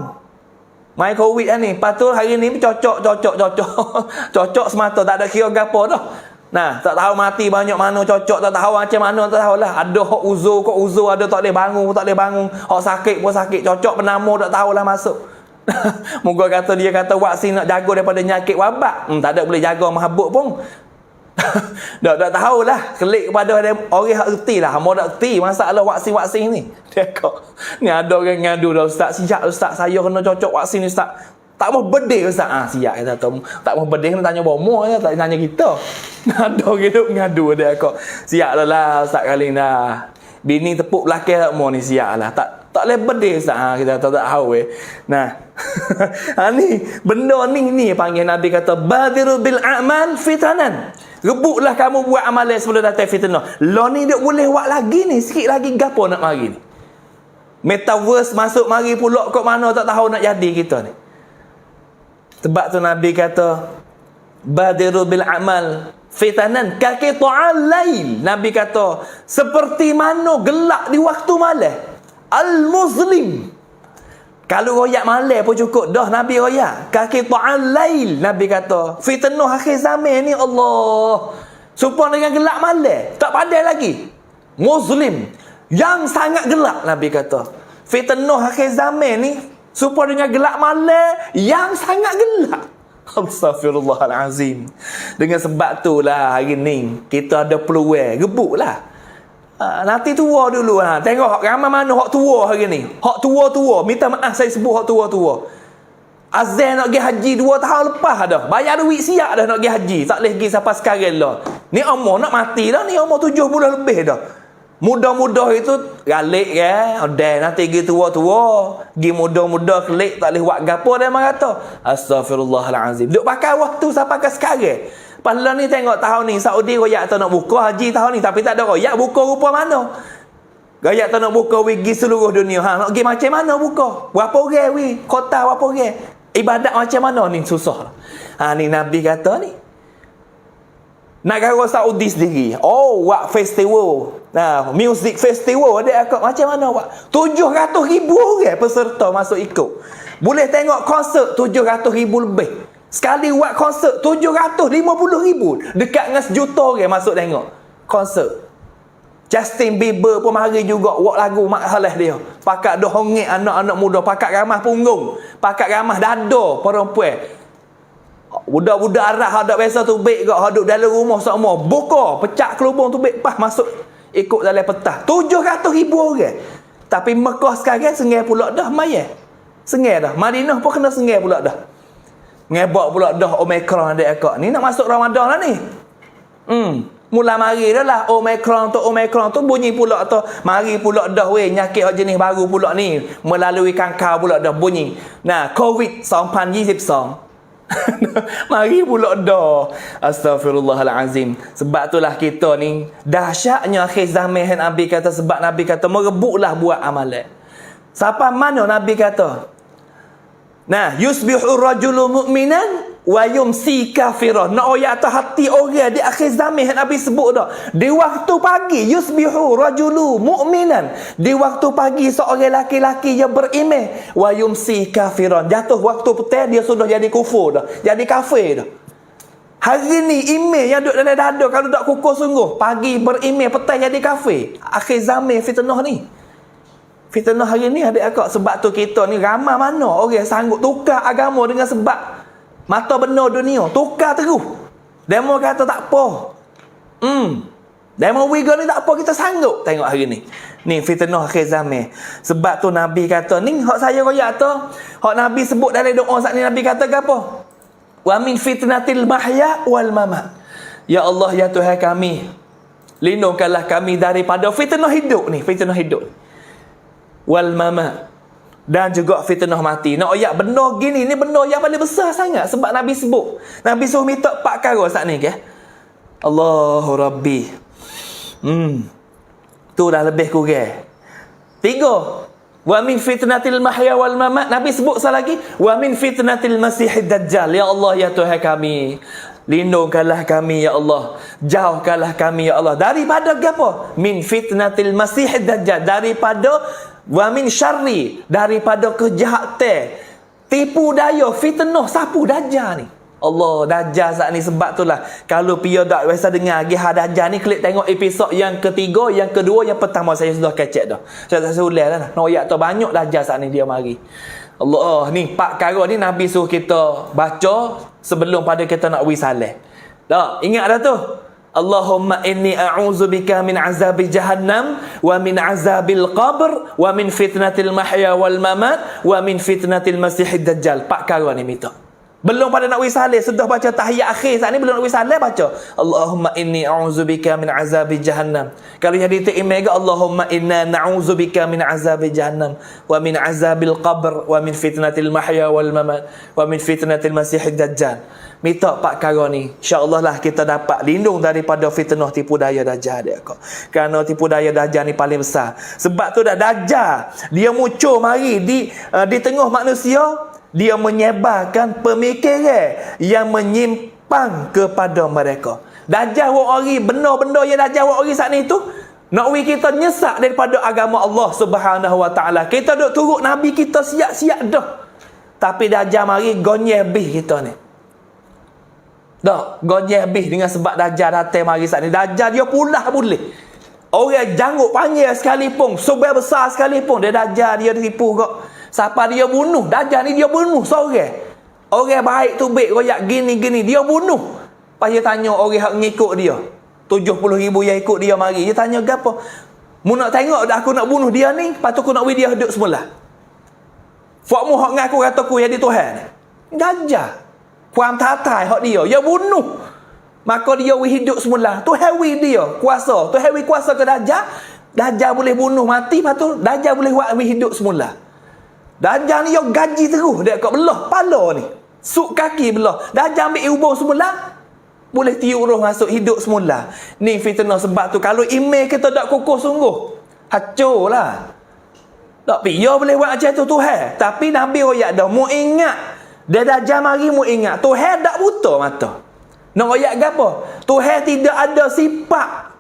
Mai Covid ni, patut hari ni cocok cocok semata, tak ada kira gapo dah. Nah, tak tahu mati banyak mana cocok, tak tahu macam mana, tak tahulah. Ada hok uzur, ada tak boleh bangun. Hok sakit pun sakit, cocok penama tak tahulah masuk. Moga dia kata vaksin nak jaga daripada nyakit wabak. Tak ada boleh jaga mahabuk pun. Tak tahulah, kelik kepada orang hak reti lah. Hamba tak reti masalah vaksin ni. Dia kata, ni ada orang ngadu dah, ustaz, siap ustaz, saya kena cocok vaksin ni ustaz. Tak mau bedih ustaz. Siap kata tu. Tak mau bedih nak tanya bomo je, tak tanya kita. Ada hidup ngadu dia kok. Siap lah ustaz kali dah. Bini tepuk belakang tak mau ni, siap lah. Tak boleh bedih ustaz. Kita tak tahu Nah. Ni benda ni panggil Nabi kata badiru bil a'mal fitanan. Rebutlah kamu buat amalan sebelum datang fitnah. Lo ni dia boleh buat lagi ni, sikit lagi gapo nak mari ni. Metaverse masuk mari pula kok mana tak tahu nak jadi kita ni. Sebab tu Nabi kata badiru bil amal fitanan kaki ta'al lail. Nabi kata seperti mana gelap di waktu malam. Al-muslim, kalau royak malam pun cukup dah. Nabi royak kaki ta'al lail. Nabi kata fitnah akhir zaman ni Allah supaya dengan gelap malam, tak pandai lagi. Muslim yang sangat gelap. Nabi kata fitnah akhir zaman ni supaya dengan gelap malam yang sangat gelap. Astaghfirullahalazim. Dengan sebab tu lah hari ni kita ada peluang rebutlah. Nanti tua dulu tengok ramai mana hak tua hari ni. Hak tua-tua, minta maaf saya sebut hak tua-tua. Azan nak pergi haji 2 tahun lepas dah. Bayar duit siap dah nak pergi haji. Tak boleh pergi sampai sekarang lah. Ni umur nak mati dah, ni umur 70 lebih dah. Muda-muda itu galik nanti pergi tua-tua, pergi muda-muda kelik tak boleh buat gapo dia kata. Astaghfirullahalazim. Duk pakai waktu sampai ke sekarang. Padahal ni tengok tahun ni Saudi royak tak nak buka haji tahun ni, tapi tak ada royak buka rupa mana. Royak tak nak buka pergi seluruh dunia. Nak pergi macam mana buka? Berapa orang kota berapa orang? Ibadat macam mana ni susah. Ni Nabi kata ni. Negara Saudi sendiri, buat festival. Music festival dia akak macam mana buat? 700,000 orang peserta masuk ikut. Boleh tengok konsert 700,000 lebih. Sekali buat konsert 750,000. Dekat dengan 1 juta orang masuk tengok konsert. Justin Bieber pun mari juga buat lagu mak halah dia. Pakat dah hongek anak-anak muda, pakat ramah punggung, pakat ramah dada perempuan. Budak-budak Arab hak biasa tu baik gak duduk dalam rumah semua. Buka, pecah kelubung tu baik pas masuk ikut dalam petah. 700,000 orang. Tapi Mekah sekarang sengai pula dah maya. Sengai dah. Madinah pun kena sengai pula dah. Ngebak pula dah Omicron dia akak. Ni nak masuk Ramadan lah ni. Mula mari dah lah Omicron tu bunyi pula tu. Mari pula dah nyakit jenis baru pula ni. Melalui kangkau pula dah bunyi. Covid 2022. Mari pula dah. Astaghfirullahalazim. Sebab itulah kita ni dahsyatnya akhir zaman. Nabi kata, sebab Nabi kata merebutlah buat amalan. Siapa mana Nabi kata yusbihu rajulu mu'minan wa yumsi kafiran. Nak ayat atas hati orang di akhir zaman Nabi sebut dah. Di waktu pagi yusbihu rajulu mu'minan. Di waktu pagi seorang laki-laki yang beriman, wa yumsi kafiran. Jatuh waktu petang dia sudah jadi kufur dah, jadi kafir dah. Hari ni iman yang duduk dalam dada kalau tak kukuh sungguh, pagi beriman petang jadi kafir. Akhir zaman fitnah ni. Fitnah hari ni adik akak, sebab tu kita ni ramai mana orang sanggup tukar agama dengan sebab mata benar dunia, tukar terus. Demo kata tak apa. Demo wiga ni tak apa, kita sanggup. Tengok hari ni. Ni fitnah akhir zaman. Sebab tu Nabi kata, ni hak saya royak tu, hak Nabi sebut dalam doa saat ni, Nabi kata ke apa? Wa min fitnatil mahya wal mamat. Ya Allah, ya Tuhan kami, lindungkanlah kami daripada fitnah hidup ni, fitnah hidup. Wal mamat, dan juga fitnah mati. Nak ayat benda gini ni benda yang paling besar sangat sebab Nabi sebut. Nabi suruh minta 4 perkara saat ni ke. Allahu Rabbi. Tu dah lebih kurang. 3. Wa min fitnatil mahya wal mamat. Nabi sebut sekali lagi, wa min fitnatil masihid dajjal. Ya Allah, ya Tuhan kami, lindungkanlah kami ya Allah, jauhkanlah kami ya Allah daripada apa? Min fitnatil masihid dajjal, daripada wa min syarri, daripada kejahatan, tipu daya, fitnah sapu dajjal ni. Allah, dajjal saat ni. Sebab itulah kalau pia dak biasa dengar lagi dajjal ni, klik tengok episod yang ketiga, yang kedua, yang pertama saya sudah kecek dah. Saya tak ulang dah. Nak ayat tu banyak dajjal saat ni dia mari. Allah, ni 4 perkara ni Nabi suruh kita baca sebelum pada kita nak wisalah. Dah, ingat dah tu. Allahumma inni a'udzubika min azabi jahannam wa min azabil qabr wa min fitnatil mahya wal mamat wa min fitnatil masihid dajjal. 4 perkara ni minta. Belum pada nak wisalah, sudah baca tahiyat akhir saat ni, belum nak wisalah baca Allahumma inni a'udzubika min azabi jahannam. Kalau jadi tu imega, Allahumma inna na'udzubika min azabi jahannam wa min azabil qabr wa min fitnatil mahya wal mamat wa min fitnatil masihid dajjal. Minta 4 perkara ni, insya-Allah lah kita dapat lindung daripada fitnah tipu daya dajjal dia kau. Kerana tipu daya dajjal ni paling besar. Sebab tu dah dajjal dia muncul mari di tengah manusia, dia menyebarkan pemikiran yang menyimpang kepada mereka. Dajjal wari, benda-benda yang dajjal wari saat ni tu nak kita nyesak daripada agama Allah Subhanahu wa taala. Kita duk turut nabi kita siap-siap dah. Tapi dajjal mari gonyeh bih kita ni. Dah, gonyeh bih dengan sebab dajjal datang mari saat ni. Dajjal dia pulah boleh. Orang janggut panjang sekalipun, sebar besar sekalipun, dia dajjal dia tipu kok. Siapa dia bunuh? Dajjal ni dia bunuh seorang. Orang baik tu baik royak gini-gini, dia bunuh. Pas dia tanya orang hak ngikut dia, 70,000 yang ikut dia mari. Dia tanya gapo? Mu nak tengok dah aku nak bunuh dia ni, lepas tu aku nak bagi dia hidup semula. Fakmu hak ngaku kata aku jadi Tuhan. Dajjal. Puan tatai hak dia bunuh. Maka dia hidup semula. Tuhan dia kuasa. Tuhan kuasa ke Dajjal. Dajjal boleh bunuh mati, lepas tu Dajjal boleh buat hidup semula. Dajjal ni yang gaji terus dia kat belah pala ni, suk kaki belah. Dajjal ambil ubur semula, boleh tiup roh masuk hidup semula. Ni fitnah. Sebab tu kalau iman kita tak kukuh sungguh, hancur lah. Tak piyah boleh buat macam tu Tuhan. Tapi Nabi royak dah, mu ingat dia Dajjal mari, mu ingat Tuhan tak buta mata. Nak royak gapo? Tuhan tidak ada sifat.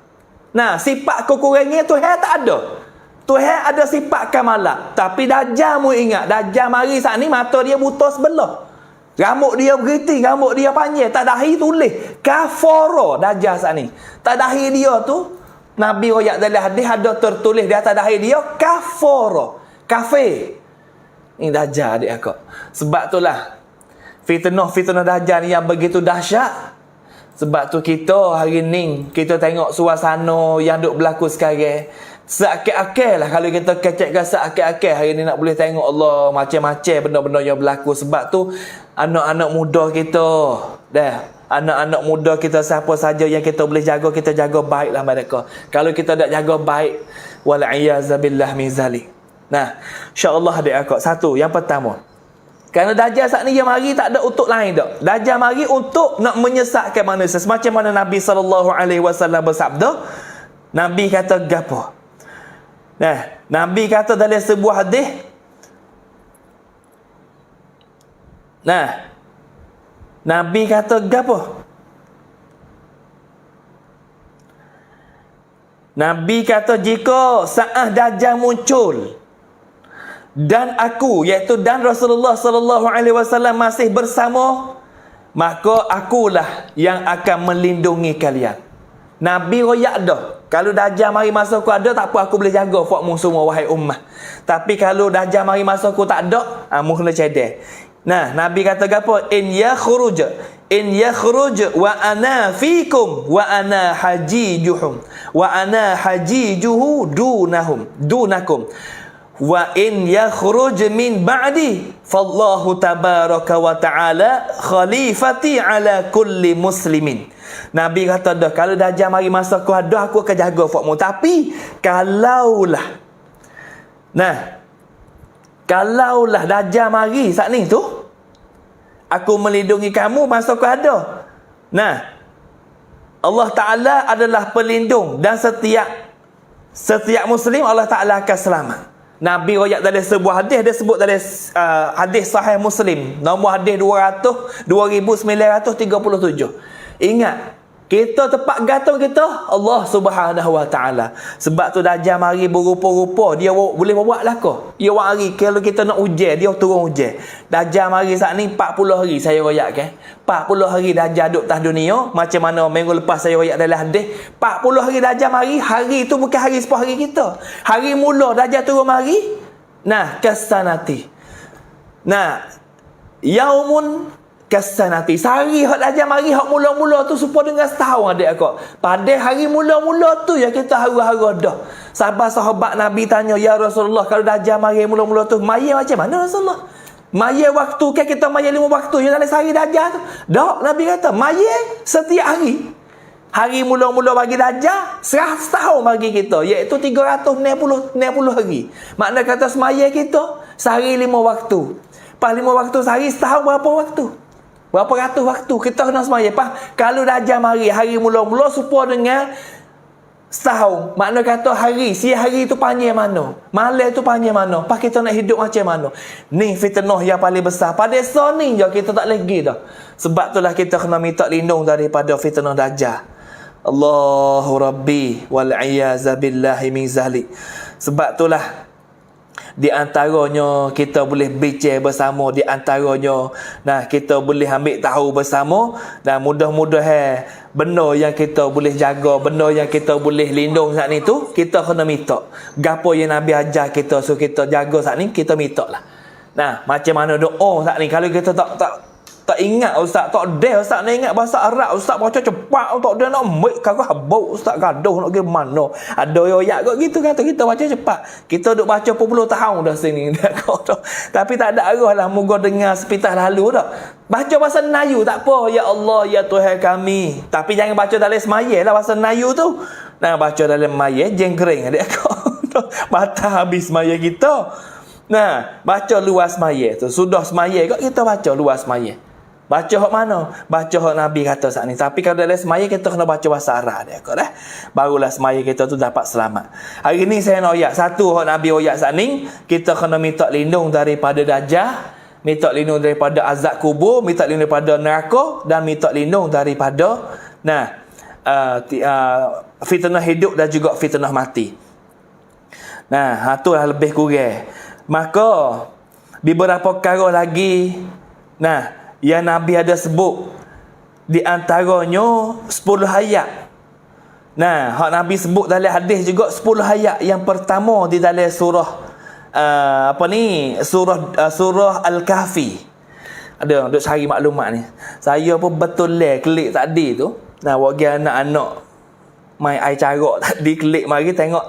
Nah, sifat kekurangan Tuhan tak ada. Tuhan ada sifat kamalat. Tapi Dajjal mu ingat, Dajjal mari saat ni mata dia buta sebelah. Rambut dia beriting, rambut dia panjang, tak dahi tulis kafara Dajjal saat ni. Tak dahi dia tu, Nabi royak dalam hadis ada tertulis di atas dahi dia kafara, kafir. Ini Dajjal dia kak. Sebab itulah fitnah Dajjal ni yang begitu dahsyat. Sebab tu kita hari ni kita tengok suasana yang duk berlaku sekarang. Seakal-akal lah kalau kita kecekkan seakal-akal hari ni nak boleh tengok Allah macam-macam benda-benda yang berlaku. Sebab tu anak-anak muda kita anak-anak muda kita, siapa saja yang kita boleh jaga, kita jaga baiklah mereka. Kalau kita tak jaga baik, wal'iyazabillah min zalik. Nah, insya-Allah adik akak, satu yang pertama, kerana Dajjal saat ni dia mari tak ada untuk lain dak. Dajjal mari untuk nak menyesatkan manusia. Semacam mana Nabi SAW bersabda, Nabi kata gapo? Nah, Nabi kata dalam sebuah hadis. Nah, Nabi kata gapo? Nabi kata jika saat Dajjal muncul dan aku, iaitu dan Rasulullah SAW masih bersama, maka akulah yang akan melindungi kalian. Nabi royak dah. Kalau Dajjal mari masa aku ada, tak apa, aku boleh jaga fakmu semua wahai ummah. Tapi kalau Dajjal mari masa aku tak ada, mu kena cedek. Nah, Nabi kata apa? In yakhruj wa ana fikum wa ana hajijuhum wa ana hajijuhu dunakum wa in yakhruj min ba'di fallahu tabaraka wa ta'ala khalifati ala kulli muslimin. Nabi kata dah, kalau Dajjal mari masa aku ada, aku akan jaga fakmu. Tapi kalaulah Dajjal mari saat ni tu, aku melindungi kamu masa aku ada. Nah, Allah Ta'ala adalah pelindung, dan setiap Muslim Allah Ta'ala akan selamat. Nabi royak dari sebuah hadis, dia sebut dari hadis sahih Muslim, nombor hadis 2937. Ingat, kita tempat gantung kita Allah Subhanahu Wa Ta'ala. Sebab tu Dajjal mari berupa-rupa, dia boleh buat lah kau. Dia mari kalau kita nak ujian, dia turun ujian. Dajjal mari saat ni 40 hari saya royak kan. 40 hari Dajjal duduk atas dunia. Macam mana minggu lepas saya royak dalam hadis, 40 hari Dajjal mari. Hari tu bukan hari 10 hari kita. Hari mula Dajjal turun mari. Nah, kasanati. Nah, yaumun kasanati. Sehari hak Dajjal mari, hak mula-mula tu supaya dengan setahun adik akak. Pada hari mula-mula tu yang kita haru-haru dah. Sahabat Nabi tanya, ya Rasulullah, kalau Dajjal mari mula-mula tu, maya macam mana Rasulullah? Maya waktu kan kita maya 5 waktu yang dalam sehari Dajjal tu? Tak, Nabi kata maya setiap hari. Hari mula-mula bagi Dajjal 100 tahun bagi kita, iaitu 360 hari. Makna kata semaya kita sehari 5 waktu. Pas 5 waktu sehari, setahun berapa waktu? Berapa ratus waktu kita kena semaya. Kalau Dajjal mari hari mula-mula supaya dengan setahun, makna kata hari itu panjang mana, malam itu panjang mana, kita nak hidup macam mana. Ni fitnah yang paling besar. Pada so ni je kita tak lagi dah. Sebab itulah kita kena minta lindung daripada fitnah Dajjal. Allahu Rabbi wal'iyaza billahi min zalik. Sebab itulah di antaranya kita boleh bincang bersama, di antaranya kita boleh ambil tahu bersama, dan mudah-mudahan benda yang kita boleh jaga, benda yang kita boleh lindung saat ni tu, kita kena minta. Gapo yang Nabi ajar kita so kita jaga saat ni, kita minta lah. Nah, macam mana doa saat ni, kalau kita tak ingat ustaz, tak ada ustaz nak ingat bahasa Arab, ustaz baca cepat, tak ada nak ambil kagak habuk ustaz gaduh nak pergi mana. Ada ayat kok gitu kata kita baca cepat. Kita duk baca 10 tahun dah sini dah. Tapi tak ada arah lah, moga dengar sepitah lalu dah. Baca bahasa Melayu tak apa, ya Allah ya Tuhan kami. Tapi jangan baca dalam semaya lah bahasa Melayu tu. Nah, baca dalam maya jengkering adik aku. Mata habis semaya kita. Nah, baca luas semaya tu. Sudah semaya kok kita baca luas semaya. Baca hak mana? Baca hak Nabi kata saat ni. Tapi kalau dalam semaya kita kena baca bahasa Arab dia kau dah. Barulah semaya kita tu dapat selamat. Hari ni saya nak ayat satu hak Nabi ayat saat ni, kita kena minta lindung daripada Dajjal, minta lindung daripada azab kubur, minta lindung daripada neraka, dan minta lindung daripada fitnah hidup dan juga fitnah mati. Nah, itulah lebih kurang. Maka beberapa perkara lagi yang Nabi ada sebut, di antaranya 10 ayat. Nah, hak Nabi sebut dalam hadis juga 10 ayat. Yang pertama di dalam surah surah Al-Kahfi. Ada duk cari maklumat ni. Saya pun betul klik tadi tu. Nah, bagi anak-anak main air carak tadi, klik mari tengok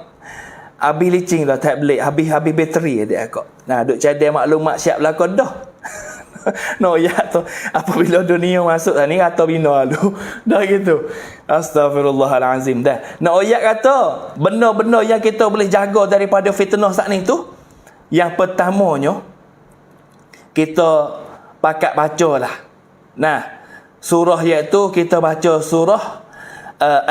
habis licin dah tablet, habis bateri dia akak. Nah, duk cadang maklumat siap belakang dah. No ya tu apabila dunia masuk ni kata bina lu dah gitu. Astagfirullahalazim dah. No ayat kata benda-benda yang kita boleh jaga daripada fitnah saat ni tu, yang pertamanya kita pakat bacalah. Nah, surah iaitu kita baca surah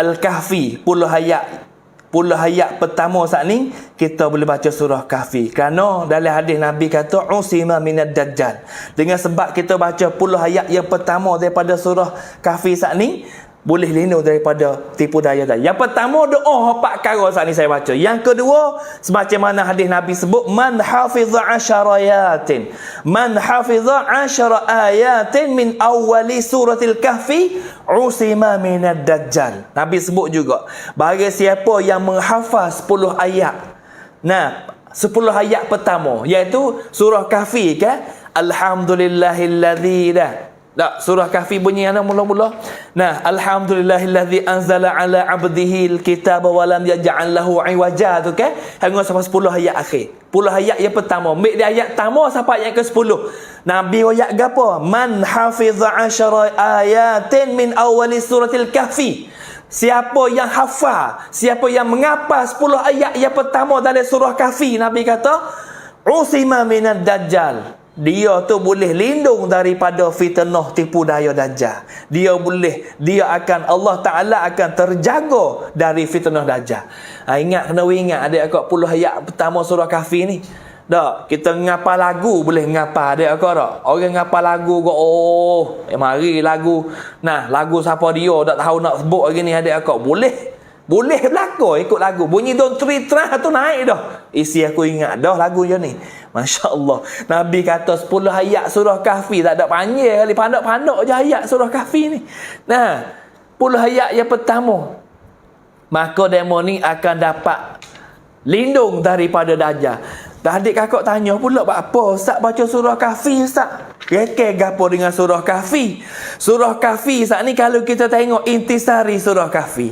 Al-Kahfi 10 ayat pertama saat ni kita boleh baca surah Kahfi. Kerana dalam hadis Nabi kata usima minad dajjal. Dengan sebab kita baca 10 ayat yang pertama daripada surah Kahfi saat ni, boleh lindung daripada tipu daya tadi. Yang pertama doa 4 perkara saat ni saya baca. Yang kedua, semacam mana hadis Nabi sebut, man hafiza 10 ayatin. Man hafiza 10 ayatin min awwali suratil kahfi usima minad dajjal. Nabi sebut juga, bagi siapa yang menghafaz 10 ayat. Nah, 10 ayat pertama iaitu surah kahfi kan? Alhamdulillahilladzi dah, surah kahfi bunyi ana mula-mula. Nah, alhamdulillahillazi anzala ala 'abdihi alkitaba wa lam yaj'al lahu 'iwaja tu kan. Hingga sampai 10 ayat akhir. 10 ayat yang pertama. Ambil di ayat pertama sampai ayat ke-10. Nabi ayat gapo? Man hafiza 10 ayatin min awwali suratil kahfi. Siapa yang hafal, siapa yang menghafal 10 ayat yang pertama dari surah kahfi, Nabi kata, usima minad dajjal. Dia tu boleh lindung daripada fitnah tipu daya dajjal. Dia akan, Allah Ta'ala akan terjaga dari fitnah dajjal. Ingat, kena ingat adik akak 10 ayat pertama surah kahfi ni. Tak, kita ngapa lagu boleh ngapa adik akak tak? Orang ngapa lagu kok, mari lagu. Nah, lagu siapa dia tak tahu nak sebut lagi ni adik akak. Boleh belakang ikut lagu. Bunyi Don't Treat Trust tu naik dah. Isi aku ingat dah lagu je ni. Masya Allah. Nabi kata 10 ayat surah kahfi. Tak ada panjang kali. Pandak-pandak je ayat surah kahfi ni. Nah, 10 ayat yang pertama. Maka demo ni akan dapat lindung daripada dajjal. Dan adik kakak tanya pula, apa Ustaz baca surah kahfi Ustaz? Kekeh gapo dengan surah kahfi? Surah kahfi saat ni kalau kita tengok intisari surah kahfi.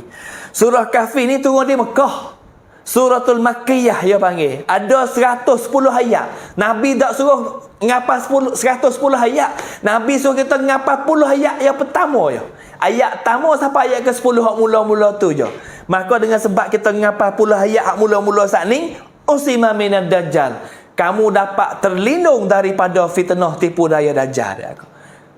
Surah kahfi ni turun di Mekah. Suratul Makkiyah dia panggil. Ada 110 ayat. Nabi tak suruh ngapal 110 ayat. Nabi suruh kita ngapal 10 ayat yang pertama je. Ayat pertama sampai ayat ke-10 hak mula-mula tu je. Maka dengan sebab kita ngapal 10 ayat hak mula-mula saat ni, usima minad dajjal. Kamu dapat terlindung daripada fitnah tipu daya dajjal.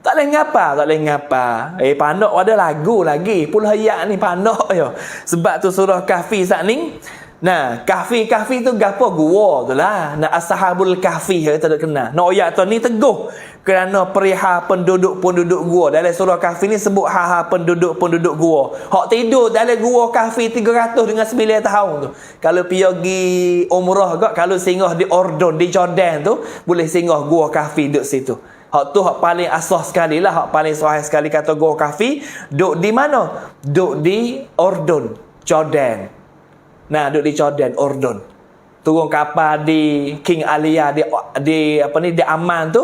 Tak boleh ngapa. Pandak ada lagu lagi. 10 ayat ni pandak je. Sebab tu surah kahfi saat ni. Nah, kahfi tu gapo? Gua tu lah. Nah, ashabul kahfi kita dah kenal. Nak ayat tu ni teguh kerana perihal penduduk gua. Dalam surah kahfi ni sebut hal penduduk gua. Hak tidur dalam gua kahfi 300 dengan 9 tahun tu. Kalau pergi umrah gak, kalau singgah di Ordon, di Jordan tu, boleh singgah gua kahfi duduk situ. Hak tu hak paling asah sekali lah, hak paling sahih sekali kata gua kahfi. Duduk di mana? Duduk di Ordon, Jordan. Nah, duduk di Jordan, Ordon. Turun kapal di King Alia di Amman tu.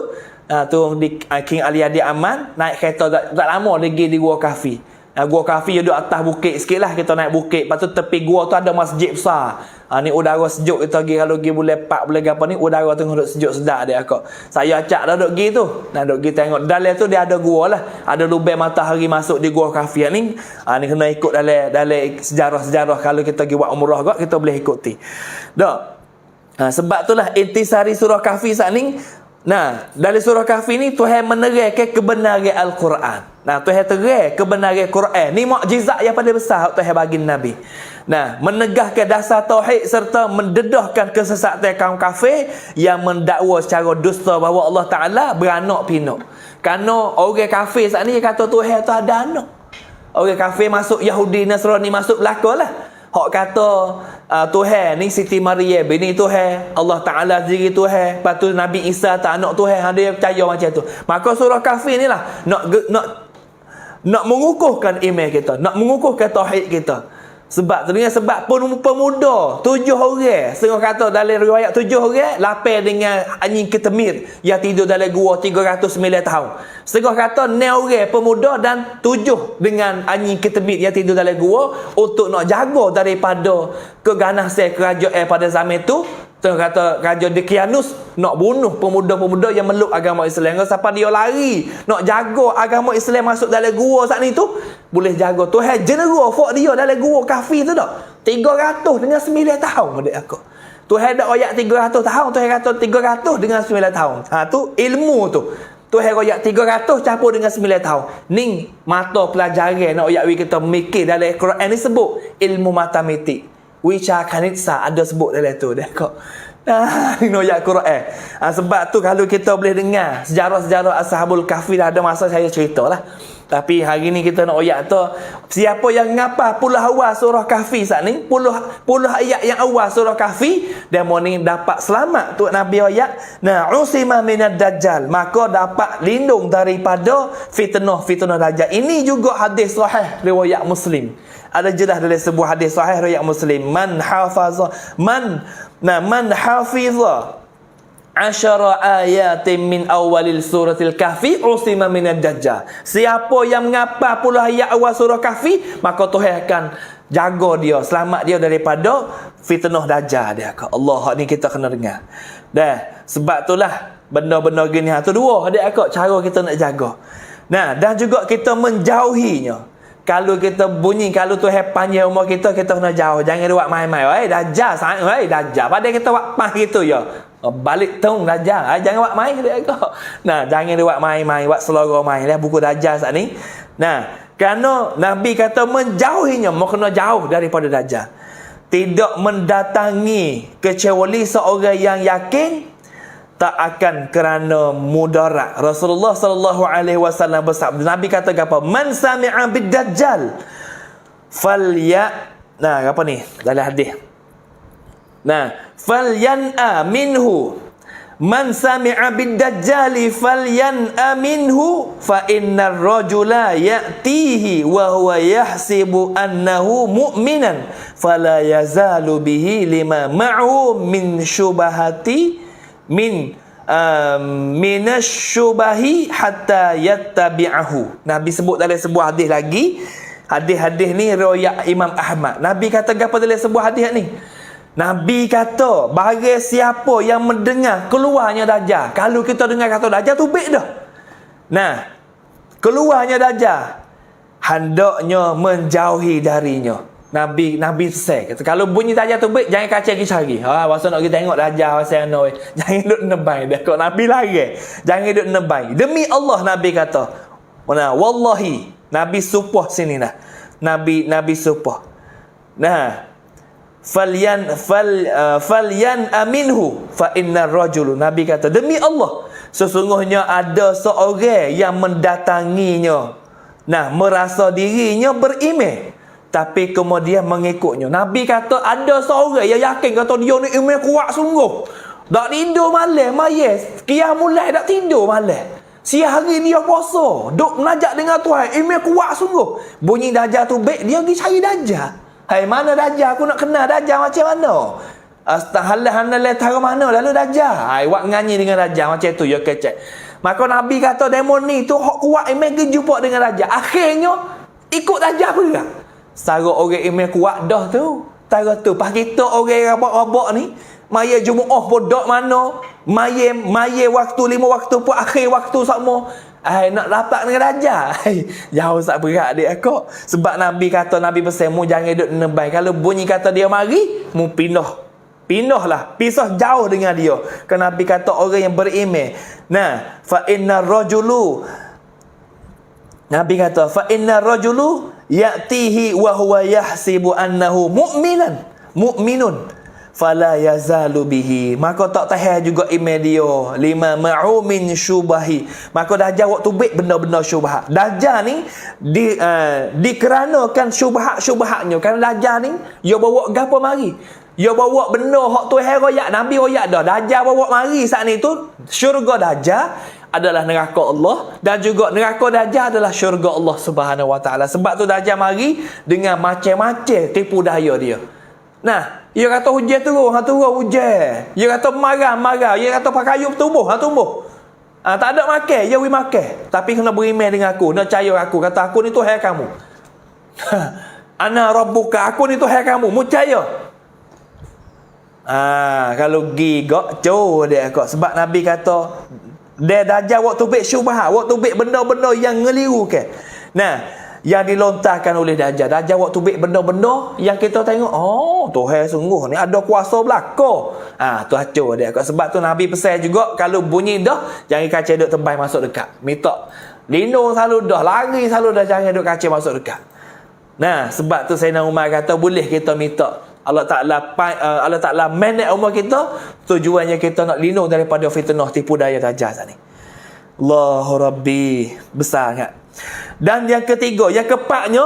Turun di King Alia di Amman, naik kereta tak lama lagi di Gua Kahfi. Gua Kahfi duduk atas bukit sikit lah. Kita naik bukit. Lepas tu tepi gua tu ada masjid besar. Ni udara sejuk kita pergi. Kalau pergi bulan 4 bulan apa ni, udara tengah duduk sejuk sedap dia akak. Saya acak dah duduk pergi tu. Nah, duduk pergi tengok. Dalam tu dia ada gua lah. Ada lubang matahari masuk di Gua Kahfi ni. Ni kena ikut dalam sejarah-sejarah. Kalau kita pergi buat umrah gak, kita boleh ikuti. Tak? Sebab itulah intisari surah Kahfi saat ni. Nah, dari surah kahfi ni Tuhan menerangkan kebenaran Al-Quran. Nah, Tuhan terang kebenaran Quran. Ni mukjizat yang paling besar Tuhan bagi Nabi. Nah, menegahkan dasar tauhid serta mendedahkan kesesatan kaum kafir yang mendakwa secara dusta bahawa Allah Ta'ala beranak pinak. Kerana orang kafir saat ni kata Tuhan tu ada anak. Orang kafir masuk Yahudi, Nasrani masuk belakang lah. Hak kata Tuhan ni Siti Maryam bini Tuhan, Allah Ta'ala diri Tuhan, lepas tu Nabi Isa tak anak Tuhan, ada yang percaya macam tu. Maka surah kahfi ni lah nak mengukuhkan iman kita, nak mengukuhkan tauhid kita. Sebab tu dengan sebab pemuda 7 orang, setengah kata dalam riwayat 7 orang lapar dengan anjing ketemir yang tidur dalam gua 309 tahun. Setengah kata 6 orang pemuda dan 7 dengan anjing ketemir yang tidur dalam gua untuk nak jaga daripada keganasan kerajaan pada zaman tu. Setengah kata Raja Dekianus nak bunuh pemuda-pemuda yang meluk agama Islam. Siapa dia lari nak jaga agama Islam masuk dalam gua saat ni tu, boleh jaga. Tuhan general fok dia dalam gua kahfi tu tak 300 dengan 9 tahun adik aku. Tuhan dak ayat 300 tahun, Tuhan kata 300 dengan 9 tahun. Tu ilmu tu. Tuhan ayat 300 campur dengan 9 tahun. Ni mata pelajaran nak ayat kita mikir dalam Quran ni sebut ilmu matematik. Wicha kanitsa ada sebut dalam tu dah kok. Ini ayat Quran. Sebab tu kalau kita boleh dengar sejarah-sejarah Ashabul Kahfi, dah ada masa saya ceritalah. Tapi hari ni kita nak ayat tu, siapa yang ngapa puluh awal surah Kahfi saat ni, puluh ayat yang awal surah Kahfi, demo ni dapat selamat tu Nabi ayat, nah usima minad dajjal, maka dapat lindung daripada fitnah dajjal. Ini juga hadis sahih riwayat Muslim. Ada jelas dalam sebuah hadis sahih riwayat Muslim, man hafiza asyara ayatin min awalil suratil kahfi usima minad dajjal. Siapa yang mengapa puluh ayat awal surah kahfi, maka Tuhan akan jaga dia, selamat dia daripada fitnah dajjal dia. Allah, ni kita kena dengar. Dah, sebab itulah benda-benda gini tu dua adik akak cara kita nak jaga. Nah, dan juga kita menjauhinya. Kalau kita bunyi, kalau Tuhan panjang umur kita kena jauh. Jangan buat main-main. Dajjal sangat, dajjal. Padahal kita buat pas gitu ya. Balik tung dajjal. Jangan buat main dia kau. Nah, jangan buat main-main, buat selera main lah buku dajjal saat ni. Nah, kerana Nabi kata menjauhinya, mau kena jauh daripada dajjal. Tidak mendatangi kecuali seorang yang yakin tak akan kerana mudarat. Rasulullah sallallahu alaihi wasallam bersabda, Nabi kata apa? Man sami'a bid-dajjal nah, apa ni? Dalam hadis. Nah, falyan'a minhu. Man sami'a bid-dajjali falyan'a minhu fa innar rajula ya'tihi wa huwa yahsibu annahu mu'minan fala yazalu bihi lima ma'hu min syubahati minasyubahi hatta yattabi'ahu. Nabi sebut dalam sebuah hadis lagi. Hadis-hadis ni riwayat Imam Ahmad. Nabi kata apa dalam sebuah hadis ni? Nabi kata, bagi siapa yang mendengar keluarnya dajjal. Kalau kita dengar kata dajjal tu baik dah. Nah, keluarnya dajjal, hendaknya menjauhi darinya. Nabi selesai kata, kalau bunyi dajjal tu baik, jangan kacau pergi cari. Masa nak kita tengok dajjal pasal ano, jangan duduk nebai dah. Kau Nabi lagi, jangan duduk nebai. Demi Allah Nabi kata, wallahi, Nabi sumpah sini nah. Nabi sumpah. Nah, falyan aminhu fa innar rajul. Nabi kata, demi Allah, sesungguhnya ada seorang yang mendatanginya. Nah, merasa dirinya beriman, tapi kemudian mengikutnya. Nabi kata ada seorang yang yakin kata dia ni iman kuat sungguh. Tak tidur malam, mayas. Qiyamul lail tak tidur malam. Siang hari dia puasa, duk menajak dengan Tuhan, iman kuat sungguh. Bunyi dajjal tu baik, dia pergi cari dajjal. Hai, mana dajjal? Aku nak kenal dajjal macam mana? Astaghfirullahaladzim, tahu mana lalu dajjal. Hai, buat nganyi dengan dajjal macam tu ya kecek. Maka Nabi kata demon ni tu hak kuat iman pergi jumpa dengan dajjal. Akhirnya ikut dajjal pula. Sara orang iman kuat dah tu. Tara tu pas kita orang rabak-rabak ni, maya Jumaat pun dak mana, maya waktu 5 waktu pun akhir waktu sama. Nak dapat dengan dajjal. Jauh sak berat dia kok. Sebab Nabi kata, Nabi pesan mu jangan duduk nebai. Kalau bunyi kata dia mari, mu pindah. Pisah jauh dengan dia. Kerana Nabi kata orang yang beriman. Nah, fa innar rajulu, Nabi kata fa innar rajulu ya'tihi wa huwa yahsibu annahu mu'minun fala yazalu bihi. Maka tak tahan juga iman dia, lima ma'u min syubahi. Maka dajjal waktu baik benda-benda syubhat. Dajjal ni dikeranakan syubhatnya. Kerana dajjal ni dia bawa gapo mari, dia bawa benda hak Tuhan royak, Nabi royak dah. Dajjal bawa mari saat ni tu syurga dajjal adalah neraka Allah, dan juga neraka dajjal adalah syurga Allah Subhanahu wa taala. Sebab tu dajjal mari dengan macam-macam tipu daya dia. Nah, dia kata hujan turun hujan. Dia kata marah. Dia kata pakai kayu tumbuh. Tak ada makan, dia wi makan. Tapi kena beriman dengan aku, nak percaya aku. Kata aku ni Tuhan kamu. Ana rabbuka, aku ni Tuhan kamu. Mu percaya? Kalau gigak jauh dia kok. Sebab Nabi kata dia dajjal waktu baik syubhat, waktu baik benda-benda yang ngeliru ke. Nah, yang dilontarkan oleh dajjal waktu baik benda-benda yang kita tengok, Tuhan sungguh ni ada kuasa belaka. Tu hancur dia. Sebab tu Nabi pesan juga, kalau bunyi dah jangan kacau duk tembai masuk dekat. Minta lindung selalu dah, lari selalu dah, jangan duk kacau masuk dekat. Nah, sebab tu Sayyidina Umar kata boleh kita minta Allah Ta'ala menek umur kita, tujuannya kita nak lindung daripada fitnah tipu daya dajjal ni. Allahu Rabbi, besar sangat. Dan yang ketiga, yang keempatnya,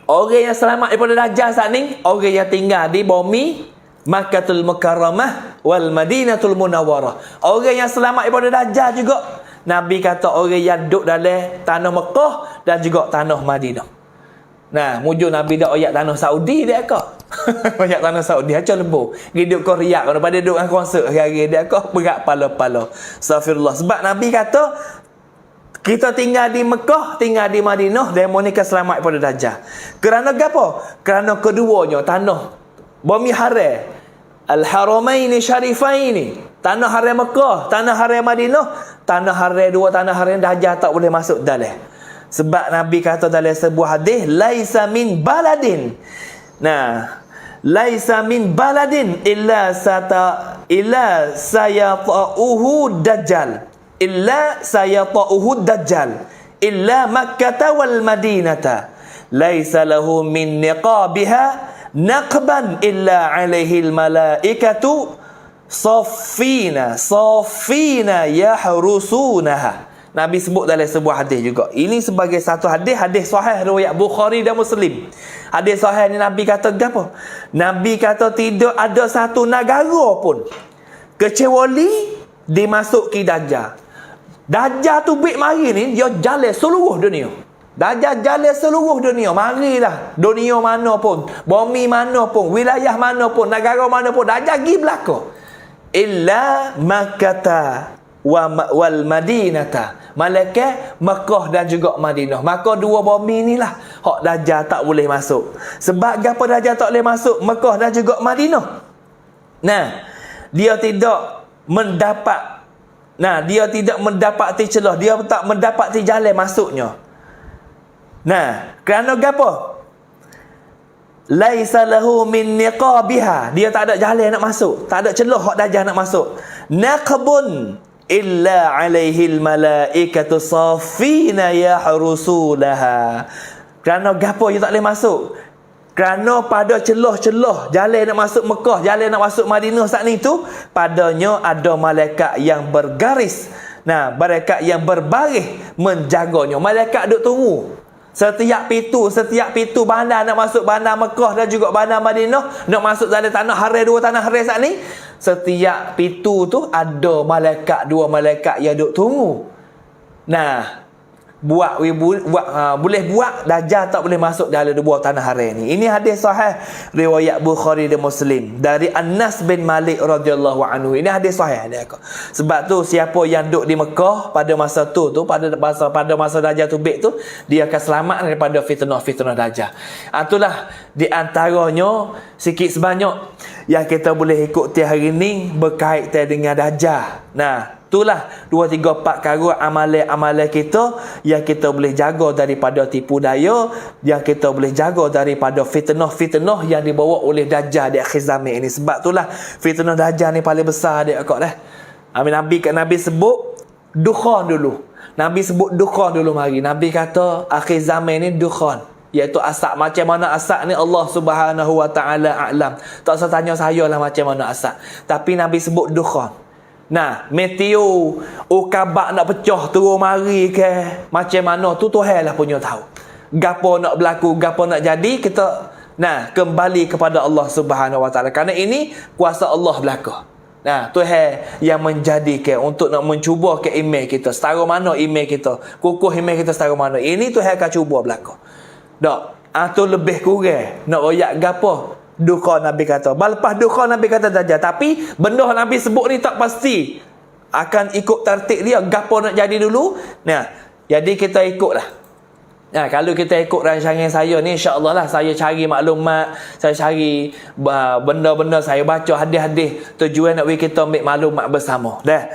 orang yang selamat daripada Dajjal saat ni, orang yang tinggal di bumi Makkatul Mukarramah wal Madinatul Munawwarah. Orang yang selamat daripada Dajjal juga, Nabi kata orang yang duduk dalam tanah Mekah dan juga tanah Madinah. Nah, mujur Nabi dah ayat tanah Saudi dia kak. Ayat tanah Saudi aja lembu. Hidup kau riak pada duduk dengan konsert hari-hari dia kak berat pala-pala. Astagfirullah. Sebab Nabi kata kita tinggal di Mekah, tinggal di Madinah, demo ni selamat daripada Dajjal. Kerana apa? Kerana keduanya tanah bumi haram, Al-Haramaini Syarifaini, tanah haram Mekah, tanah haram Madinah, tanah haram, dua tanah haram Dajjal tak boleh masuk dalam. Sebab Nabi kata dalam sebuah hadis, laisa min baladin. Nah, laisa min baladin illa sayata'uhu dajjal. Illa sayata'uhu dajjal. Illa Makkah wal Madinata. Laisa lahu min niqabiha naqban illa alaihi al malaikatu saffina yahrusunaha. Nabi sebut dalam sebuah hadis juga. Ini sebagai satu hadis sahih riwayat Bukhari dan Muslim. Hadis sahih ni Nabi kata apa? Nabi kata tidak ada satu negara pun kecuali dimasuki Dajjal. Dajjal tu bik mari ni dia jalan seluruh dunia. Dajjal jalan seluruh dunia. Marilah dunia mana pun, bumi mana pun, wilayah mana pun, negara mana pun, Dajjal pergi belaka. Illa Makkah wal Madinata. Malaikat Mekah dan juga Madinah. Maka dua bumi inilah hak Dajjal tak boleh masuk. Sebab apa Dajjal tak boleh masuk Mekah dan juga Madinah? Nah, dia tidak mendapati celah, dia tak mendapati jalan masuknya. Nah, kerana apa? Laisa lahu min niqabiha. Dia tak ada jalan nak masuk, tak ada celah hak Dajjal nak masuk. Naqbun illa alaihil malaikatu safina yahrusunaha. Kerana gapo dia tak boleh masuk? Kerana pada celah-celah jalan nak masuk Mekah, jalan nak masuk Madinah saat ni tu, padanya ada malaikat yang bergaris. Nah, malaikat yang berbaris menjaganya. Malaikat duk tunggu. Setiap pintu bandar nak masuk bandar Mekah dan juga bandar Madinah, nak masuk dalam tanah haram, dua tanah haram saat ni, setiap pintu tu ada malaikat, dua malaikat yang duk tunggu. Nah, boleh buat Dajjal tak boleh masuk dalam dua tanah haram ni. Ini hadis sahih riwayat Bukhari dan Muslim dari Anas bin Malik radhiyallahu anhu. Ini hadis sahih dia. Sebab tu siapa yang duduk di Mekah pada masa tu pada masa Dajjal tu baik tu, dia akan selamat daripada fitnah Dajjal. Itulah di antaranya sikit sebanyak yang kita boleh ikuti hari ni berkaitan dengan Dajjal. Nah, itulah 2, 3, 4 perkara amalan kita yang kita boleh jaga daripada tipu daya, yang kita boleh jaga daripada fitnah yang dibawa oleh Dajjal di akhir zaman ini. Sebab itulah fitnah Dajjal ni paling besar dia kak dah. Nabi sebut dukhan dulu. Nabi sebut dukhan dulu mari. Nabi kata akhir zaman ni dukhan, iaitu asap. Macam mana asap ni Allah Subhanahu wa taala a'lam. Tak usah tanya saya lah macam mana asap. Tapi Nabi sebut dukhan. Nah, meteor ukabak nak pecah turun mari ke macam mana tu Tuhan lah punya tahu. Gapo nak berlaku, gapo nak jadi, kita kembali kepada Allah Subhanahu wa taala. Kerana ini kuasa Allah berlaku. Nah, Tuhan yang menjadikan untuk nak mencuba ke iman kita. Setara mana iman kita, kukuh iman kita setara mana. Ini Tuhan akan cuba berlaku. Tak, tu lebih kurang nak royak gapo duka Nabi kata. Lepas duka Nabi kata Dajjal. Tapi benda Nabi sebut ni tak pasti akan ikut tertib dia. Gapo nak jadi dulu. Nah, jadi kita ikutlah. Nah, kalau kita ikut rancangan saya ni, insya-Allah lah saya cari maklumat, saya cari benda-benda, saya baca hadis-hadis, tujuan nak kita ambil maklumat bersama. Dah.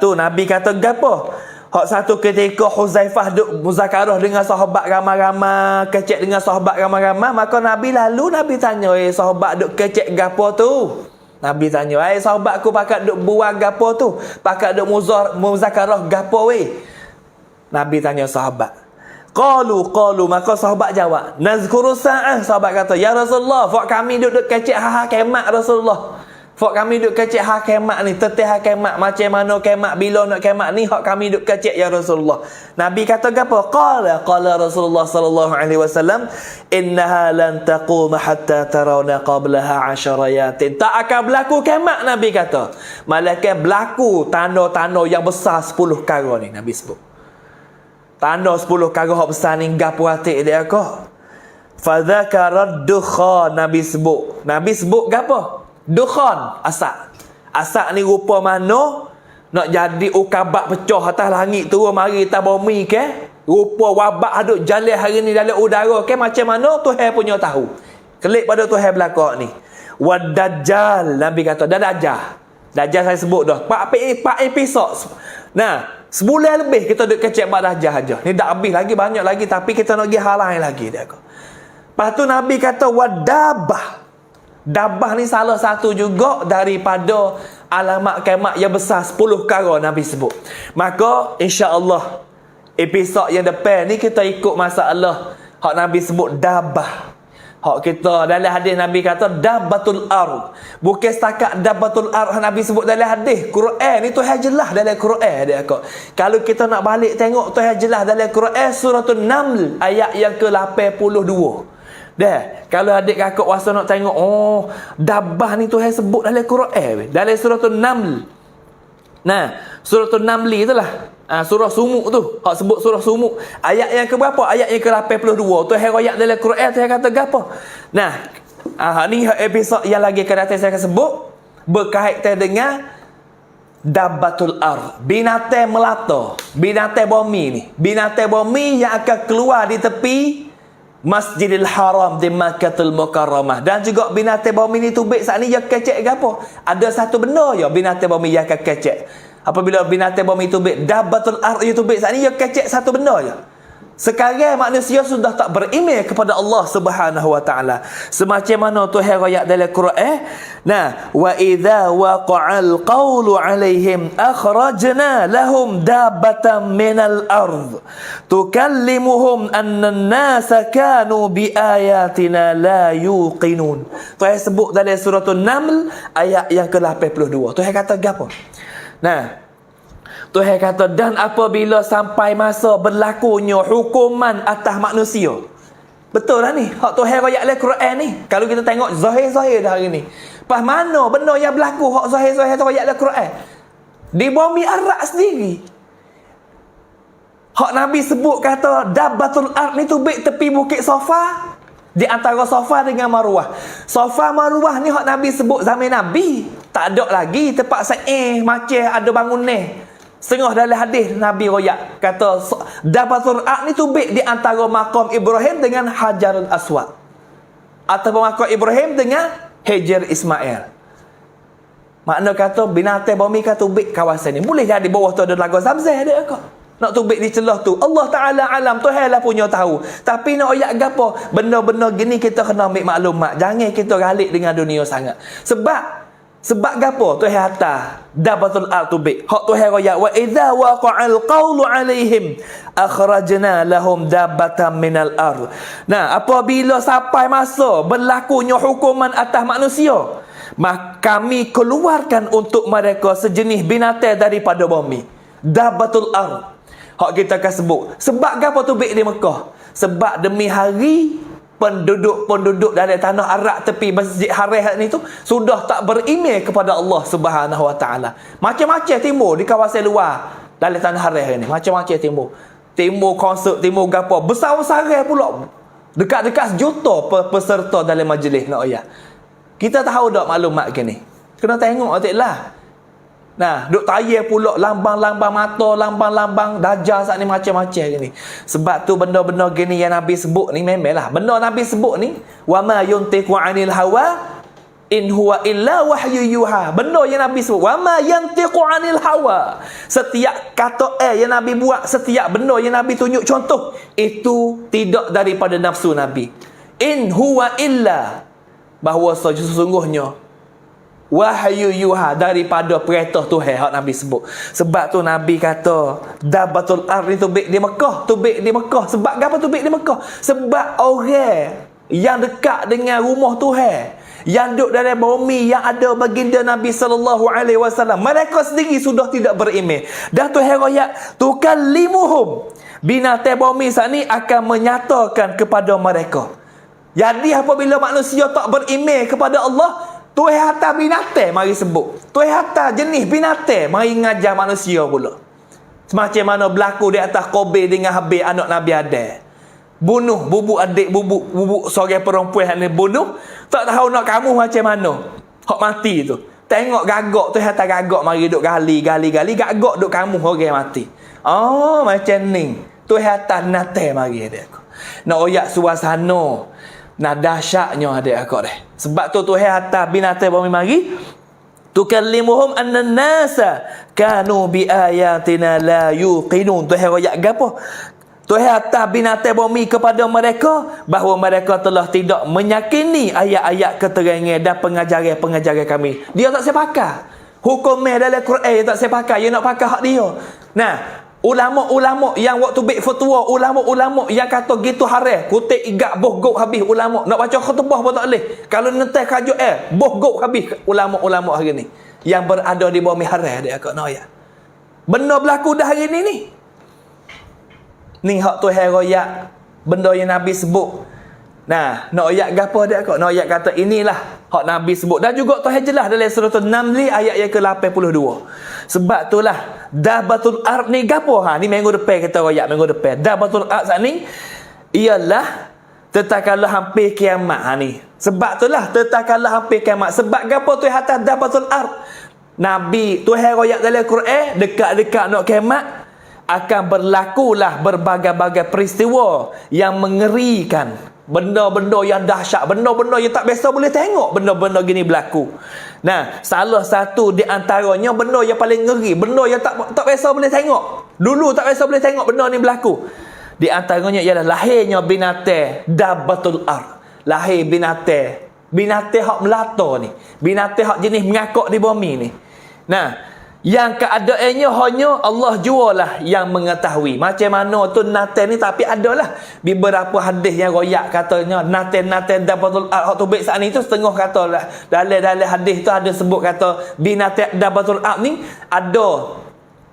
Tu Nabi kata gapo? Hak satu ketika Huzaifah duk muzakarah dengan sahabat ramai-ramai, kecek dengan sahabat ramai-ramai, maka Nabi tanya, sahabat duk kecek gapo tu? Nabi tanya, sahabat aku pakat duk buang gapo tu? Pakat duk muzakarah gapo weh? Nabi tanya sahabat. Qalu, maka sahabat jawab, nazkuru sa'ah. Sahabat kata, ya Rasulullah, fak kami duk kecek kiamat Rasulullah. Fok kami duk kecek hak kemak ni, teteh hak kemak, macam mana kemak, bila nak kemak ni, hak kami duk kecek ya Rasulullah. Nabi kata apa? Qala Rasulullah sallallahu alaihi wasallam, innaha lan taquma hatta tarawna qablaha 10 ayatin. Tak akan berlaku kemak, Nabi kata. Malaikat berlaku tanda-tanda yang besar 10 perkara ni, Nabi sebut. Tanda 10 perkara hak besar ni gapo hati dia kau? Fadzakara dukhan, Nabi sebut. Nabi sebut gapo? Dukhan, asap. Asap ni rupa mana nak jadi ukabak pecah atas langit turun mari atas bumi ke? Rupa wabak hadut jalan hari ni dalam udara ke? Macam mana Tuhan punya tahu. Kelik pada Tuhan belakang ni. Wadajjal, Nabi kata Dajjal. Dajjal saya sebut dah 4 episod. Nah, sebulan lebih kita duk kecek bab Dajjal aja. Ni dah habis lagi, banyak lagi, tapi kita nak pergi hal lain lagi dia kata. Lepas tu Nabi kata wadabah. Dabah ni salah satu juga daripada alamat kiamat yang besar 10 perkara Nabi sebut. Maka insya-Allah episod yang depan ni kita ikut masalah hak Nabi sebut dabah. Hak kita dalam hadis Nabi kata dabbatul ard. Bukan setakat dabbatul ard Nabi sebut dalam hadis. Quran ni Tuhan jelas dalam Quran dia kata. Kalau kita nak balik tengok Tuhan jelas dalam Quran suratul Naml ayat yang ke-82. Dah, kalau adik kakak wasa nak tengok, oh, dabah ni Tuhan sebut dalam Quran, dalam suratul Naml. Nah, suratul Namli itulah. Surah Sumuk tu. Hak sebut surah Sumuk. Ayat yang ke berapa? Ayat yang ke-82. Tuhan royak dalam Quran, Tuhan kata gapo? Nah, ni episod yang lagi ke datang saya akan sebut berkaitan dengan dabbatul ard, binatang melata, binatang bumi ni. Binatang bumi yang akan keluar di tepi Masjidil Haram di Makkahul Mukarramah. Dan juga binatang bumi ni tubik saat ni yang kecek ke apa? Ada satu benda ya binatang bumi yang akan kecek. Apabila binatang bumi tubik, dabbatul ard yang tubik saat ni yang kecek satu benda ya. Sekarang manusia sudah tak beriman kepada Allah Subhanahu wa taala. Semacam mana Tuhan royak dalam Quran, nah, wa idza waqa'al qawlu 'alaihim akhrajna lahum dabbatan minal ard tukallimuhum anna an-nasa kanu biayatina la yuqinun. Tuhan sebut dalam suratul Naml ayat yang ke-82. Tuhan kata gapo? Nah, Tuhan kata, dan apabila sampai masa berlakunya hukuman atas manusia. Betul lah ni. Hak Tuhan royak dalam Quran ni. Kalau kita tengok zahir-zahir dah hari ni. Pas mana benda yang berlaku hak zahir-zahir tu royak dalam Quran? Di bumi Arab sendiri. Hak Nabi sebut kata dabbatul ard ni tubik tepi bukit Safa. Di antara Safa dengan Marwah. Safa Marwah ni hak Nabi sebut zaman Nabi. Tak ada lagi tempat sa'i macam ada bangunan. Setengah dalam hadis Nabi royak kata dabbatul ard ni tubik di antara makam Ibrahim dengan Hajarul Aswad, ataupun makam Ibrahim dengan Hajar Ismail. Makna kata binatang bumi kata tubik kawasan ni. Boleh jadi bawah tu ada lagu Zamzam dia ke? Nak tubik di celah tu. Allah Taala alam, Tuhan lah punya tahu. Tapi nak royak gapo? Benda-benda gini kita kena ambil maklumat. Jangan kita galik dengan dunia sangat. Sebab gapo Tuhan hantar dabbatul ard tubik. Hak Tuhan royak wa idza waqa'al qawlu 'alaihim akhrajna lahum dabbatan minal ard. Nah, apabila sampai masa berlakunya hukuman atas manusia, maka kami keluarkan untuk mereka sejenis binatang daripada bumi. Dabbatul ard. Hak kita akan sebut. Sebab gapo tubik di Mekah? Sebab demi hari penduduk dari tanah Arab tepi Masjid Haram ni tu sudah tak beriman kepada Allah Subhanahu wa taala. Macam-macam timbul di kawasan luar dalam tanah Haram ni. Macam-macam timbul. Timbul konsert, timbul gapo. Besar-besaran pula. Dekat-dekat sejuta peserta dalam majlis nak ayat. Kita tahu tak maklumat gini. Kena tengok atiklah. Nah, duk tayar pula lambang-lambang mata, lambang-lambang dajjal saat ni macam-macam gini. Sebab tu benda-benda gini yang Nabi sebut ni memanglah. Benda Nabi sebut ni, wa ma yuntiqu 'anil hawa in huwa illa wahyu yuha. Benda yang Nabi sebut, wa ma yantiqu 'anil hawa. Setiap kata yang Nabi buat, setiap benda yang Nabi tunjuk contoh, itu tidak daripada nafsu Nabi. In huwa illa, bahawa sesungguhnya wahyu yuha, daripada perintah Tuhan hak Nabi sebut. Sebab tu Nabi kata dabbatul ard ni tubik di Mekah, tubik di Mekah. Sebab apa tubik di Mekah? Sebab orang yang dekat dengan rumah Tuhan, yang duduk dalam bumi yang ada baginda Nabi sallallahu alaihi wasallam, mereka sendiri sudah tidak beriman. Dan Tuhan royak, tukallimuhum, binatang bumi saat ni akan menyatakan kepada mereka. Jadi apabila manusia tak beriman kepada Allah, Tuhan hantar binatang mari sebut. Tuhan hantar jenis binatang mari ngajar manusia pula. Semacam mana berlaku di atas Qabil dengan Habil anak Nabi Adam. Bunuh bubuk adik bubuk seorang perempuan yang bunuh, tak tahu nak kamu macam mana. Hak mati tu. Tengok gagak tu hantar gagak mari duk gali gagak duk kamu orang mati. Oh macam ni. Tu hantar nate mari dia aku. Nak oyak suasana. Nah dahsyatnya adik akak deh. Sebab tu Tuhan hantar binatang bumi mari. Tukallimuhum anna nasa kanu bi ayatina la yuqinun. Tuhan royak gapo? Tuhan hantar binatang bumi kepada mereka bahawa mereka telah tidak menyakini ayat-ayat keterangan dan pengajaran-pengajaran kami. Dia tak sepakat. Hukumnya dalam Quran dia tak sepakat. Dia nak pakai hak dia. Nah, ulama-ulama yang waktu baik fatwa, ulama-ulama yang kata gitu haram, kutik igak bohgok habis ulama. Nak baca khutbah pun tak boleh. Kalau nentai kajuk bohgok habis ulama-ulama hari ni yang berada di bumi haram dia akak nak ya. Benda berlaku dah hari ni. Ni hak Tuhan royak benda yang Nabi sebut. Nah, nak ayat gapo dia akak? Nak ayat kata inilah hak Nabi sebut. Dan juga Tuhan jelas dalam surah An-Naml ayat yang ke-82. Sebab itulah Dabatul Ard ni gapo ha? Ni minggu depan kita royak minggu depan. Dabatul Ard saat ni ialah tetakala hampir kiamat ha ni. Sebab itulah tetakala hampir kiamat. Sebab gapo tu atas Dabatul Ard? Nabi Tuhan royak dalam Quran dekat-dekat nak kiamat akan berlakulah berbagai-bagai peristiwa yang mengerikan, benda-benda yang dahsyat, benda-benda yang tak biasa boleh tengok, benda-benda gini berlaku. Nah, salah satu di antaranya benda yang paling ngeri, benda yang tak biasa boleh tengok. Dulu tak biasa boleh tengok benda ni berlaku. Di antaranya ialah lahirnya binatang Dabatul Ard. Lahir binatang hak melata ni, binatang hak jenis mengakak di bumi ni. Nah, yang keadaannya hanya Allah jualah yang mengetahui macam mana tu naten ni. Tapi adalah beberapa hadis yang royak katanya naten Dabatul Ard hak tu baik saat ni tu setengah kata lah. Dalam hadis tu ada sebut kata binatang Dabatul Ard ni ada.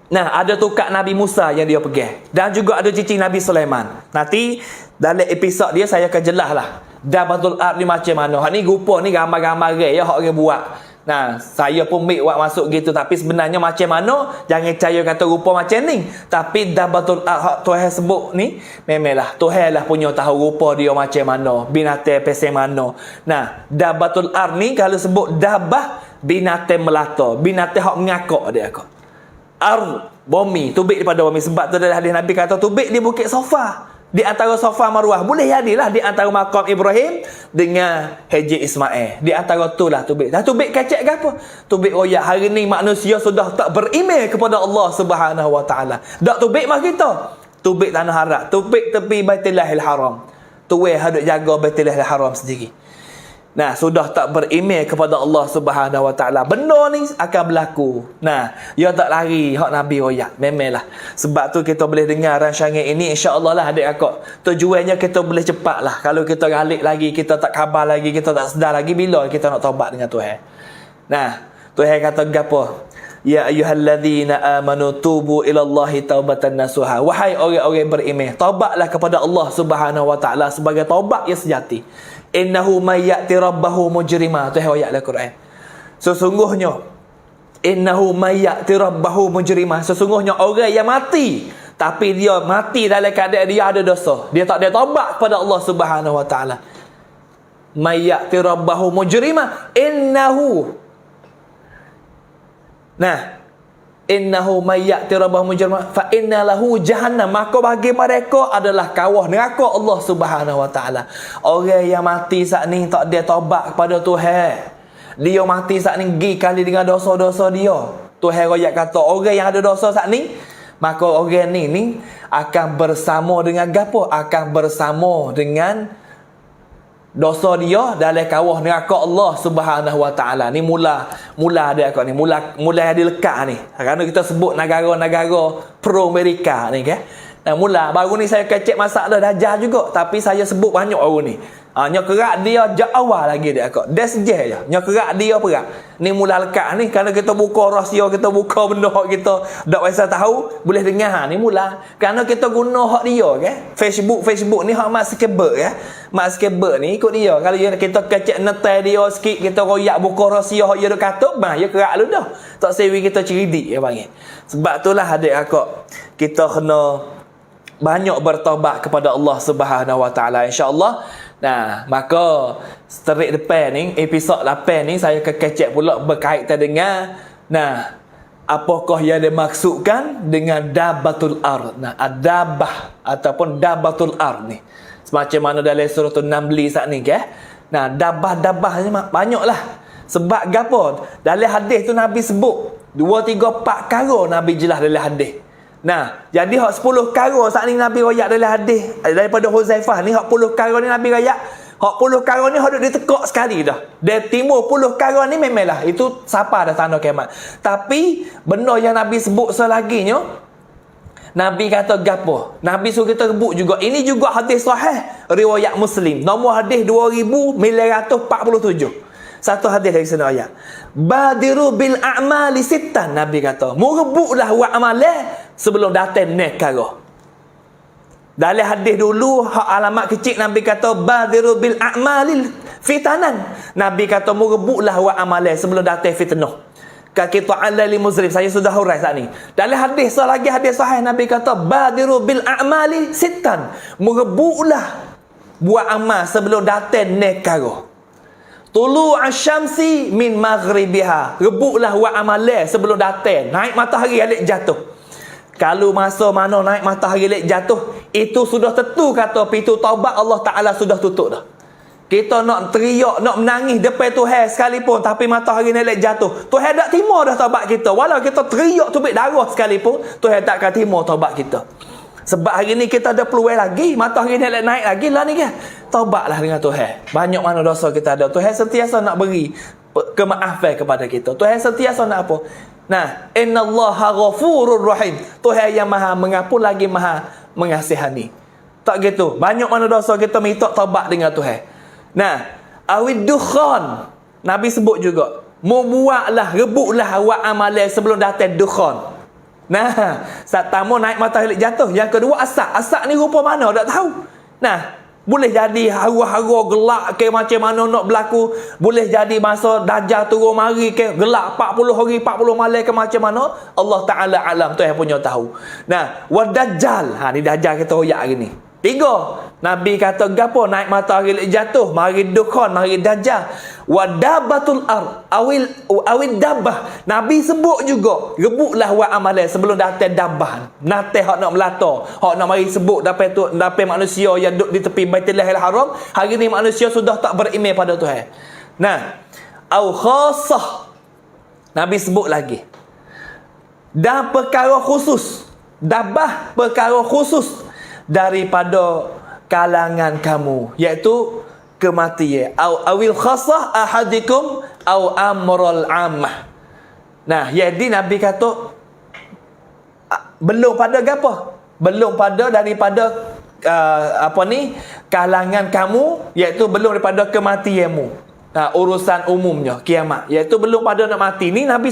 Nah, ada tukar Nabi Musa yang dia pegang. Dan juga ada cici Nabi Sulaiman. Nanti dalam episod dia saya akan jelas lah Dabatul Ard ni macam mana. Hak ni rupa ni gambar-gambar ya hak orang buat. Nah, saya pun buat masuk gitu. Tapi sebenarnya macam mana, jangan percaya kata rupa macam ni. Tapi Dabatul Ard Tuhan sebut ni, memanglah Tuhan lah punya tahu rupa dia macam mana, binatang peseng mana. Nah, Dabatul Ard ni kalau sebut dabah, binatang melata, binatang hak mengakak dia akak. Ard, bumi, tubik daripada bumi. Sebab tu dalam hadis Nabi kata tubik di Bukit Safa, di antara Safa Marwah. Boleh jadilah di antara makam Ibrahim dengan Haji Ismail. Di antara tu lah tubik. Dah tubik kecek ke apa? Tubik royak hari ni manusia sudah tak beriman kepada Allah Subhanahu Wa Taala. Dak tubik mah kita. Tubik tanah haram, tubik tepi Baitullahil Haram. Tuai hendak jaga Baitullahil Haram sendiri. Nah, sudah tak beriman kepada Allah Subhanahu Wa Taala. Benda ni akan berlaku. Nah, dia tak lari hak Nabi royak. Memanglah. Sebab tu kita boleh dengar rancangan ini insya-Allah lah adik akak. Tujuannya kita boleh cepat lah. Kalau kita galik lagi, kita tak khabar lagi, kita tak sedar lagi bila kita nak taubat dengan Tuhan. Nah, Tuhan kata gapo? Ya ayyuhalladzina amanu tubu ilallahi taubatan nasuha. Wahai orang-orang beriman, taubatlah kepada Allah Subhanahu Wa Taala sebagai taubat yang sejati. Innahu may ya'ti rabbahu mujrima. Tu ayat Al-Quran. Sesungguhnya innahu may ya'ti rabbahu mujrima. Sesungguhnya orang yang mati tapi dia mati dalam keadaan dia ada dosa. Dia tak ada taubat kepada Allah Subhanahu Wa Taala. May ya'ti rabbahu mujrima innahu. Nah, innahu may ya'ti rabbahu mujrima fa inna lahu jahannam. Maka bagi mereka adalah kawah neraka Allah Subhanahu Wa Taala. Orang yang mati saat ni tak ada taubat kepada Tuhan, dia mati saat ni pergi kali dengan dosa-dosa dia. Tuhan royak kata orang yang ada dosa saat ni, maka orang ni akan bersama dengan gapo? Akan bersama dengan dosa dia dalam kawah neraka Allah Subhanahu Wa Taala. Ni mula dia kat ni, mula yang dilekat ni. Kerana kita sebut negara-negara pro Amerika ni kan. Nah, mula baru ni saya kecek masak dah Dajjal juga, tapi saya sebut banyak baru ni. Nya kerak dia jak awal lagi dia kok. Dia sejah je. Nya kerak dia perak. Ni mula lekat ni kerana kita buka rahsia, kita buka benda hak kita dak biasa tahu, boleh dengar ni mula. Kerana kita guna hak dia kan. Facebook ni hak mak skebek ya. Mak skebek ni ikut dia. Kalau kita kecek netai dia sikit, kita royak buka rahsia hak dia dak katuk, bah ya kerak lu dah. Tak sewi kita cerdik dia panggil. Sebab itulah adik akak, kita kena banyak bertaubat kepada Allah Subhanahu Wa Taala insya-Allah. Nah, maka straight depan ni, episod 8 ni saya kekecek pula berkaitan dengan apakah yang dimaksudkan dengan dabbatul ard. Nah, adabah ataupun dabbatul ard ni. Semacam mana dalam surah An-Naml saat ni ke? Nah, dabah ni banyaklah. Sebab gapo? Dalam hadis tu Nabi sebut 2 3 4 perkara Nabi jelas dalam hadis. Nah, jadi hak 10 perkara saat ni Nabi royak dalam hadis daripada Huzaifah ni, hak 10 perkara ni Nabi royak. Hak 10 perkara ni hak duk ditekak sekali dah. Dia timur 10 perkara ni memanglah itu siapa dah tanda kiamat. Tapi benda yang Nabi sebut selaginya, Nabi kata gapo? Nabi suruh kita rebut juga. Ini juga hadis sahih riwayat Muslim. Nombor hadis 2947. Satu hadis dari sana ayat. Badiru bil a'mali sittan, Nabi kata. Merebutlah buat amalan sebelum datang nekara. Dalam hadis dulu hak alamat kecil Nabi kata badiru bil a'malil fitanan. Nabi kata merebutlah buat amalan sebelum datang fitnah. Kita ala li muslim, saya sudah hurai saat ni. Dalam hadis lagi hadis sahih Nabi kata badiru bil a'mali sittan. Merebutlah buat amal sebelum datang nekara. Tulu asyamsi min maghribiha. Rebutlah buat amalan sebelum datang naik matahari alik jatuh. Kalau masa mana naik matahari alik jatuh, itu sudah tentu kata pintu taubat Allah Ta'ala sudah tutup dah. Kita nak teriak, nak menangis depan Tuhan sekalipun, tapi matahari alik jatuh, Tuhan tak terima dah taubat kita. Walau kita teriak tubik darah sekalipun, Tuhan tak akan terima taubat kita. Sebab hari ni kita ada peluang lagi, matahari naik lagi lah ni kan. Taubatlah dengan Tuhan. Banyak mana dosa kita ada. Tuhan sentiasa nak beri kemaafan kepada kita. Tuhan sentiasa nak apa? Nah, innallaha ghafurur rahim. Tuhan yang maha mengampun lagi maha mengasihani. Tak gitu. Banyak mana dosa kita minta taubat dengan Tuhan. Nah, awid dukhan. Nabi sebut juga. Membuatlah, rebutlah awak amalan sebelum datang dukhan. Nah, saat tamu naik matahari jatuh. Yang kedua asap. Asap ni rupa mana tak tahu. Nah, boleh jadi hara-hara gelak ke macam mana nak berlaku. Boleh jadi masa Dajjal turun mari ke gelak 40 hari 40 malam ke macam mana. Allah Ta'ala alam, Tuhan punya tahu. Nah, wa Dajjal. Ni Dajjal kita royak hari ni. 3. Nabi kata gapo naik matahari jatuh, mari dukhan, mari Dajjal. Wa dabbatul ard awil dabbah. Nabi sebut juga rebutlah buat amalan sebelum datang dabbah. Natih hak nak melata, hak nak mari sebut dapat manusia yang duduk di tepi Baitullahil Haram. Hari ni manusia sudah tak beriman pada Tuhan. Nah, au khassah. Nabi sebut lagi. Dan perkara khusus, dabbah perkara khusus daripada kalangan kamu, iaitu kematian. Awil khasah ahadikum aw amrul ammah. Nah, jadi Nabi kata belum pada gapo? Belum pada daripada kalangan kamu, iaitu belum daripada kematianmu. Urusan umumnya kiamat, iaitu belum pada nak mati ni. Nabi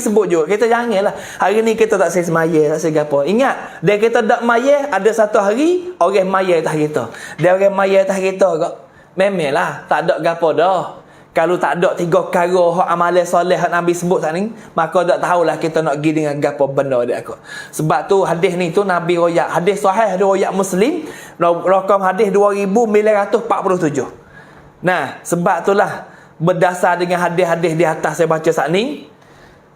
sebut juga. Kita janganlah hari ni kita tak semaya, tak segapo. Ingat, dia kita tak maya, ada satu hari orang maya atas kita. Dia orang maya atas kita kok. Memanglah tak ada gapo dah. Kalau tak ada 3 perkara hak amalan soleh hak Nabi sebut tadi, maka tak tahulah kita nak pergi dengan gapo benda dia aku. Sebab tu hadis ni tu Nabi royak, hadis sahih riwayat Muslim, rakam hadis 2947. Nah, sebab itulah berdasar dengan hadis-hadis di atas saya baca saat ni,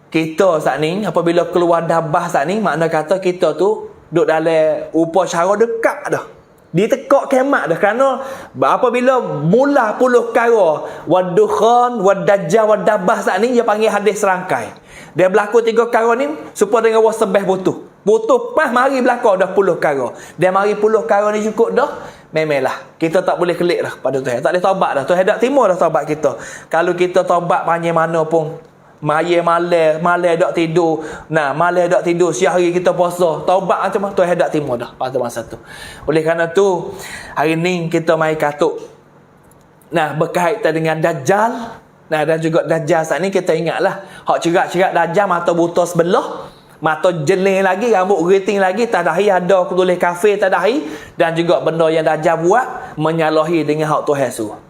kita saat ni apabila keluar dabah saat ni, makna kata kita tu duduk dalam upacara dekat dah. Ditekak kiamat dah. Kerana apabila mula 10 perkara wadukhan, wadajjal, wadabah saat ni, dia panggil hadis serangkai. Dia berlaku 3 perkara ni supaya dengan wasabah butuh pas mari berlaku dah 10 perkara. Dia mari 10 perkara ni cukup dah. Memanglah kita tak boleh kelik dah pada Tuhan. Tak boleh taubat dah. Tuhan tak terima dah taubat kita. Kalau kita taubat panjang mana pun, malam tak tidur. Nah, malam tak tidur, siang hari kita puasa, taubat macam mana Tuhan tak terima dah pada masa tu. Oleh kerana tu hari ni kita mai katuk Nah, berkaitan dengan Dajjal. Nah, dan juga Dajjal saat ni kita ingatlah, hak cerak-cerak Dajjal mata buta sebelah, mata jeling lagi, rambut geriting lagi, tak dahi ada tulis kafir tak dahi, dan juga benda yang Dajjal buat menyalahi dengan hak Tuhan suruh.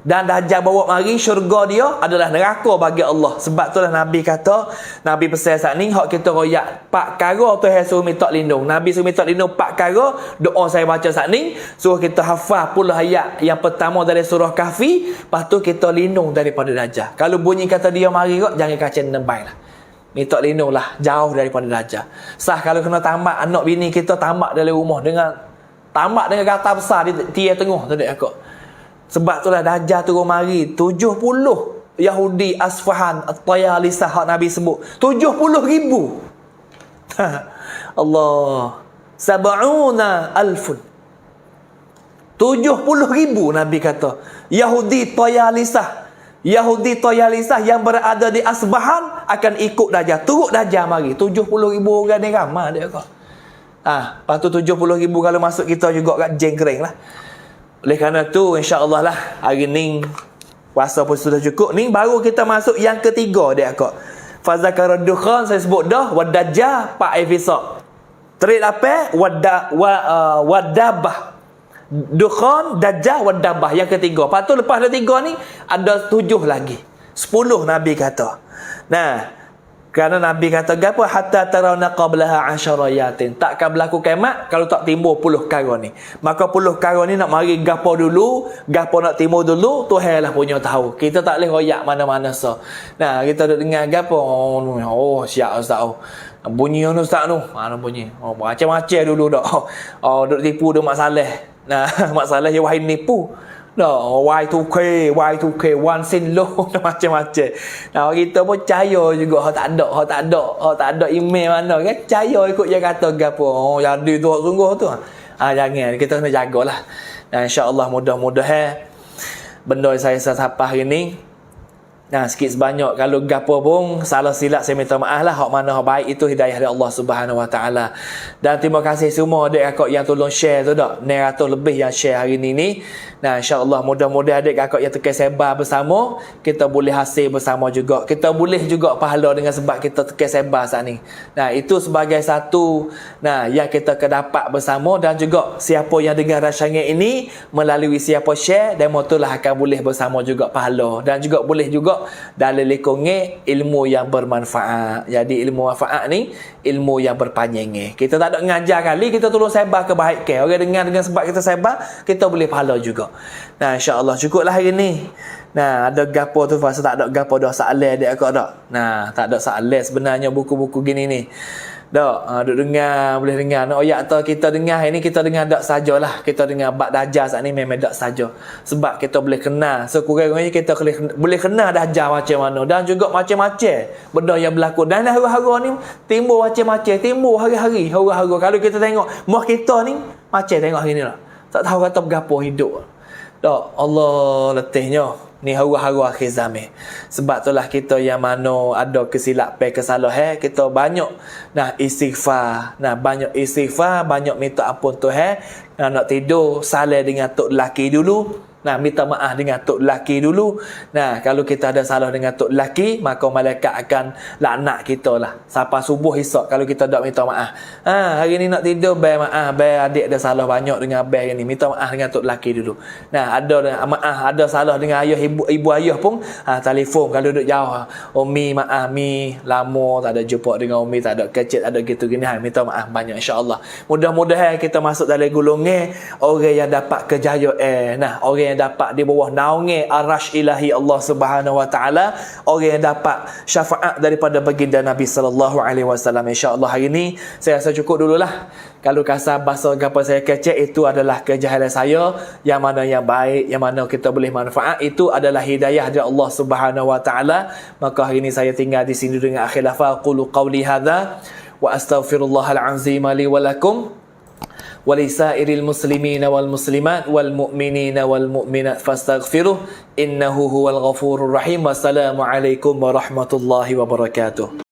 Dan Dajjal bawa mari syurga dia adalah neraka bagi Allah. Sebab itulah Nabi kata, Nabi pesan saat ni hak kita royak 4 perkara Tuhan suruh minta lindung. Nabi suruh minta lindung 4 perkara. Doa saya baca saat ni suruh kita hafal 10 ayat. Yang pertama dari surah Kahfi, lepas tu kita lindung daripada Dajjal. Kalau bunyi kata dia mari kok, jangan kacau nembai lah. Minta lindung lah, jauh daripada Dajjal. Sah kalau kena tambak anak bini kita, tambak dalam rumah dengan tambak dengan kata besar di tiang tengah tu dek akak. Sebab itulah Dajjal turun mari 70 Yahudi Asfahan At-Tayalisah hak Nabi sebut 70,000. Allah, sab'una alfun, 70,000 Nabi kata Yahudi Tayalisah yang berada di Asbahan akan ikut Dajjal. Turut Dajjal mari 70,000 orang ni ramai dia kata. Lepas tu 70,000 kalau masuk kita juga kat jengkring lah. Oleh kerana tu insya-Allah lah hari ni puasa pun sudah cukup. Ni baru kita masuk yang ketiga dia kak. Fazakar dukhan saya sebut dah, wadajjah 4 episod. Trik apa? Wadabah. Dukhan, dajjah, wadabah yang ketiga. Lepas tu lepas dah 3 ni ada 7 lagi. 10 Nabi kata. Nah, kerana Nabi kata gapo hatta tarawna qablaha asyarayatin. Takkan berlaku kiamat kalau tak timbul 10 perkara ni. Maka 10 perkara ni nak mari gapo dulu, gapo nak timbul dulu, Tuhan lah punya tahu. Kita tak boleh royak mana-mana so. Nah, kita duk dengar gapo. Oh, siap ustaz. Bunyi anu ustaz tu. Mana bunyi? Oh, macam-macam dulu dak. Oh, duk tipu duk masalah. Nah, masalah yang wahai nipu. No, Y2K, one sin low, macam-macam. Nah, kita pun percaya juga hak tak ada email mana kan. Percaya ikut yang kata gapo. Oh, jadi tu sungguh tu. Jangan, kita kena jagalah. Nah, insya-Allah mudah-mudahan benda yang saya sapa hari ni. Nah, sikit sebanyak kalau gapo pun salah silap saya minta maaf lah. Hak mana hak baik itu hidayah dari Allah Subhanahu Wa Taala. Dan terima kasih semua adik kakak yang tolong share tu dak. 900 lebih yang share hari ni. Nah, insya-Allah mudah-mudahan adik kakak yang tekan sebar bersama, kita boleh hasil bersama juga. Kita boleh juga pahala dengan sebab kita tekan sebar saat ni. Nah, itu sebagai satu yang kita kedapat bersama, dan juga siapa yang dengar rancangan ini melalui siapa share, dan itulah akan boleh bersama juga pahala, dan juga boleh juga dalam lekongnya ilmu yang bermanfaat. Jadi ilmu manfaat ni ilmu yang berpanjang. Kita tak ada ngajar kali, kita tolong sebar kebaikan. Orang dengar dengan sebab kita sebar, kita boleh pahala juga. Nah, insya-Allah cukuplah hari ni. Nah, ada gapo tu fasa tak ada gapo dah soalan dia akak dak. Nah, tak ada soalan sebenarnya buku-buku gini ni. Dak, duk dengar, boleh dengar. Nak ayat tu kita dengar ini, kita dengar dak sajalah. Kita dengar bab Dajjal saat ni memang dak saja. Sebab kita boleh kenal, sekurang-kurangnya kita boleh kenal Dajjal macam mana, dan juga macam-macam benda yang berlaku. Dan hara-hara ni timbul macam-macam, timbul hari-hari hara-hara. Kalau kita tengok mak kita ni macam tengok hari ni lah. Tak tahu kata bergapo hidup. Dak, Allah letihnya. Ni hara-hara akhir zaman. Sebab itulah kita yang mana ada kesilapan, kesalahan, kita banyak istighfar. Banyak istighfar, banyak minta ampun Tuhan. Nak tidur salah dengan tok lelaki dulu. Minta maaf dengan tok lelaki dulu. Kalau kita ada salah dengan tok lelaki, maka malaikat akan laknat kita lah. Sampai subuh esok kalau kita tak minta maaf. Hari ni nak tidur, bay maaf, bay adik ada salah banyak dengan bay ni. Minta maaf dengan tok lelaki dulu. Ada salah dengan ayah, ibu ayah pun, telefon kalau duduk jauh. Umi maaf, mi lama tak ada jumpa dengan umi, tak ada kecil, ada gitu gini. Minta maaf banyak insya-Allah. Mudah-mudahan kita masuk dalam golongan orang yang dapat kejayaan. Orang yang dapat di bawah naungan arasy ilahi Allah Subhanahu Wa Taala, orang yang dapat syafaat daripada baginda Nabi sallallahu alaihi wasallam. Insya-Allah hari ni saya rasa cukup dululah. Kalau kasar bahasa apa saya kecek, itu adalah kejahilan saya. Yang mana yang baik, yang mana kita boleh manfaat, itu adalah hidayah dari Allah Subhanahu Wa Taala. Maka hari ini saya tinggal di sini dengan akhir lafaz qulu qawli hadza wa astaghfirullahal azim li wa lakum wa lisairil muslimin wal muslimat wal mu'minin wal mu'minat fastaghfiruh innahu huwal ghafurur rahim. Wassalamu alaikum warahmatullahi wabarakatuh.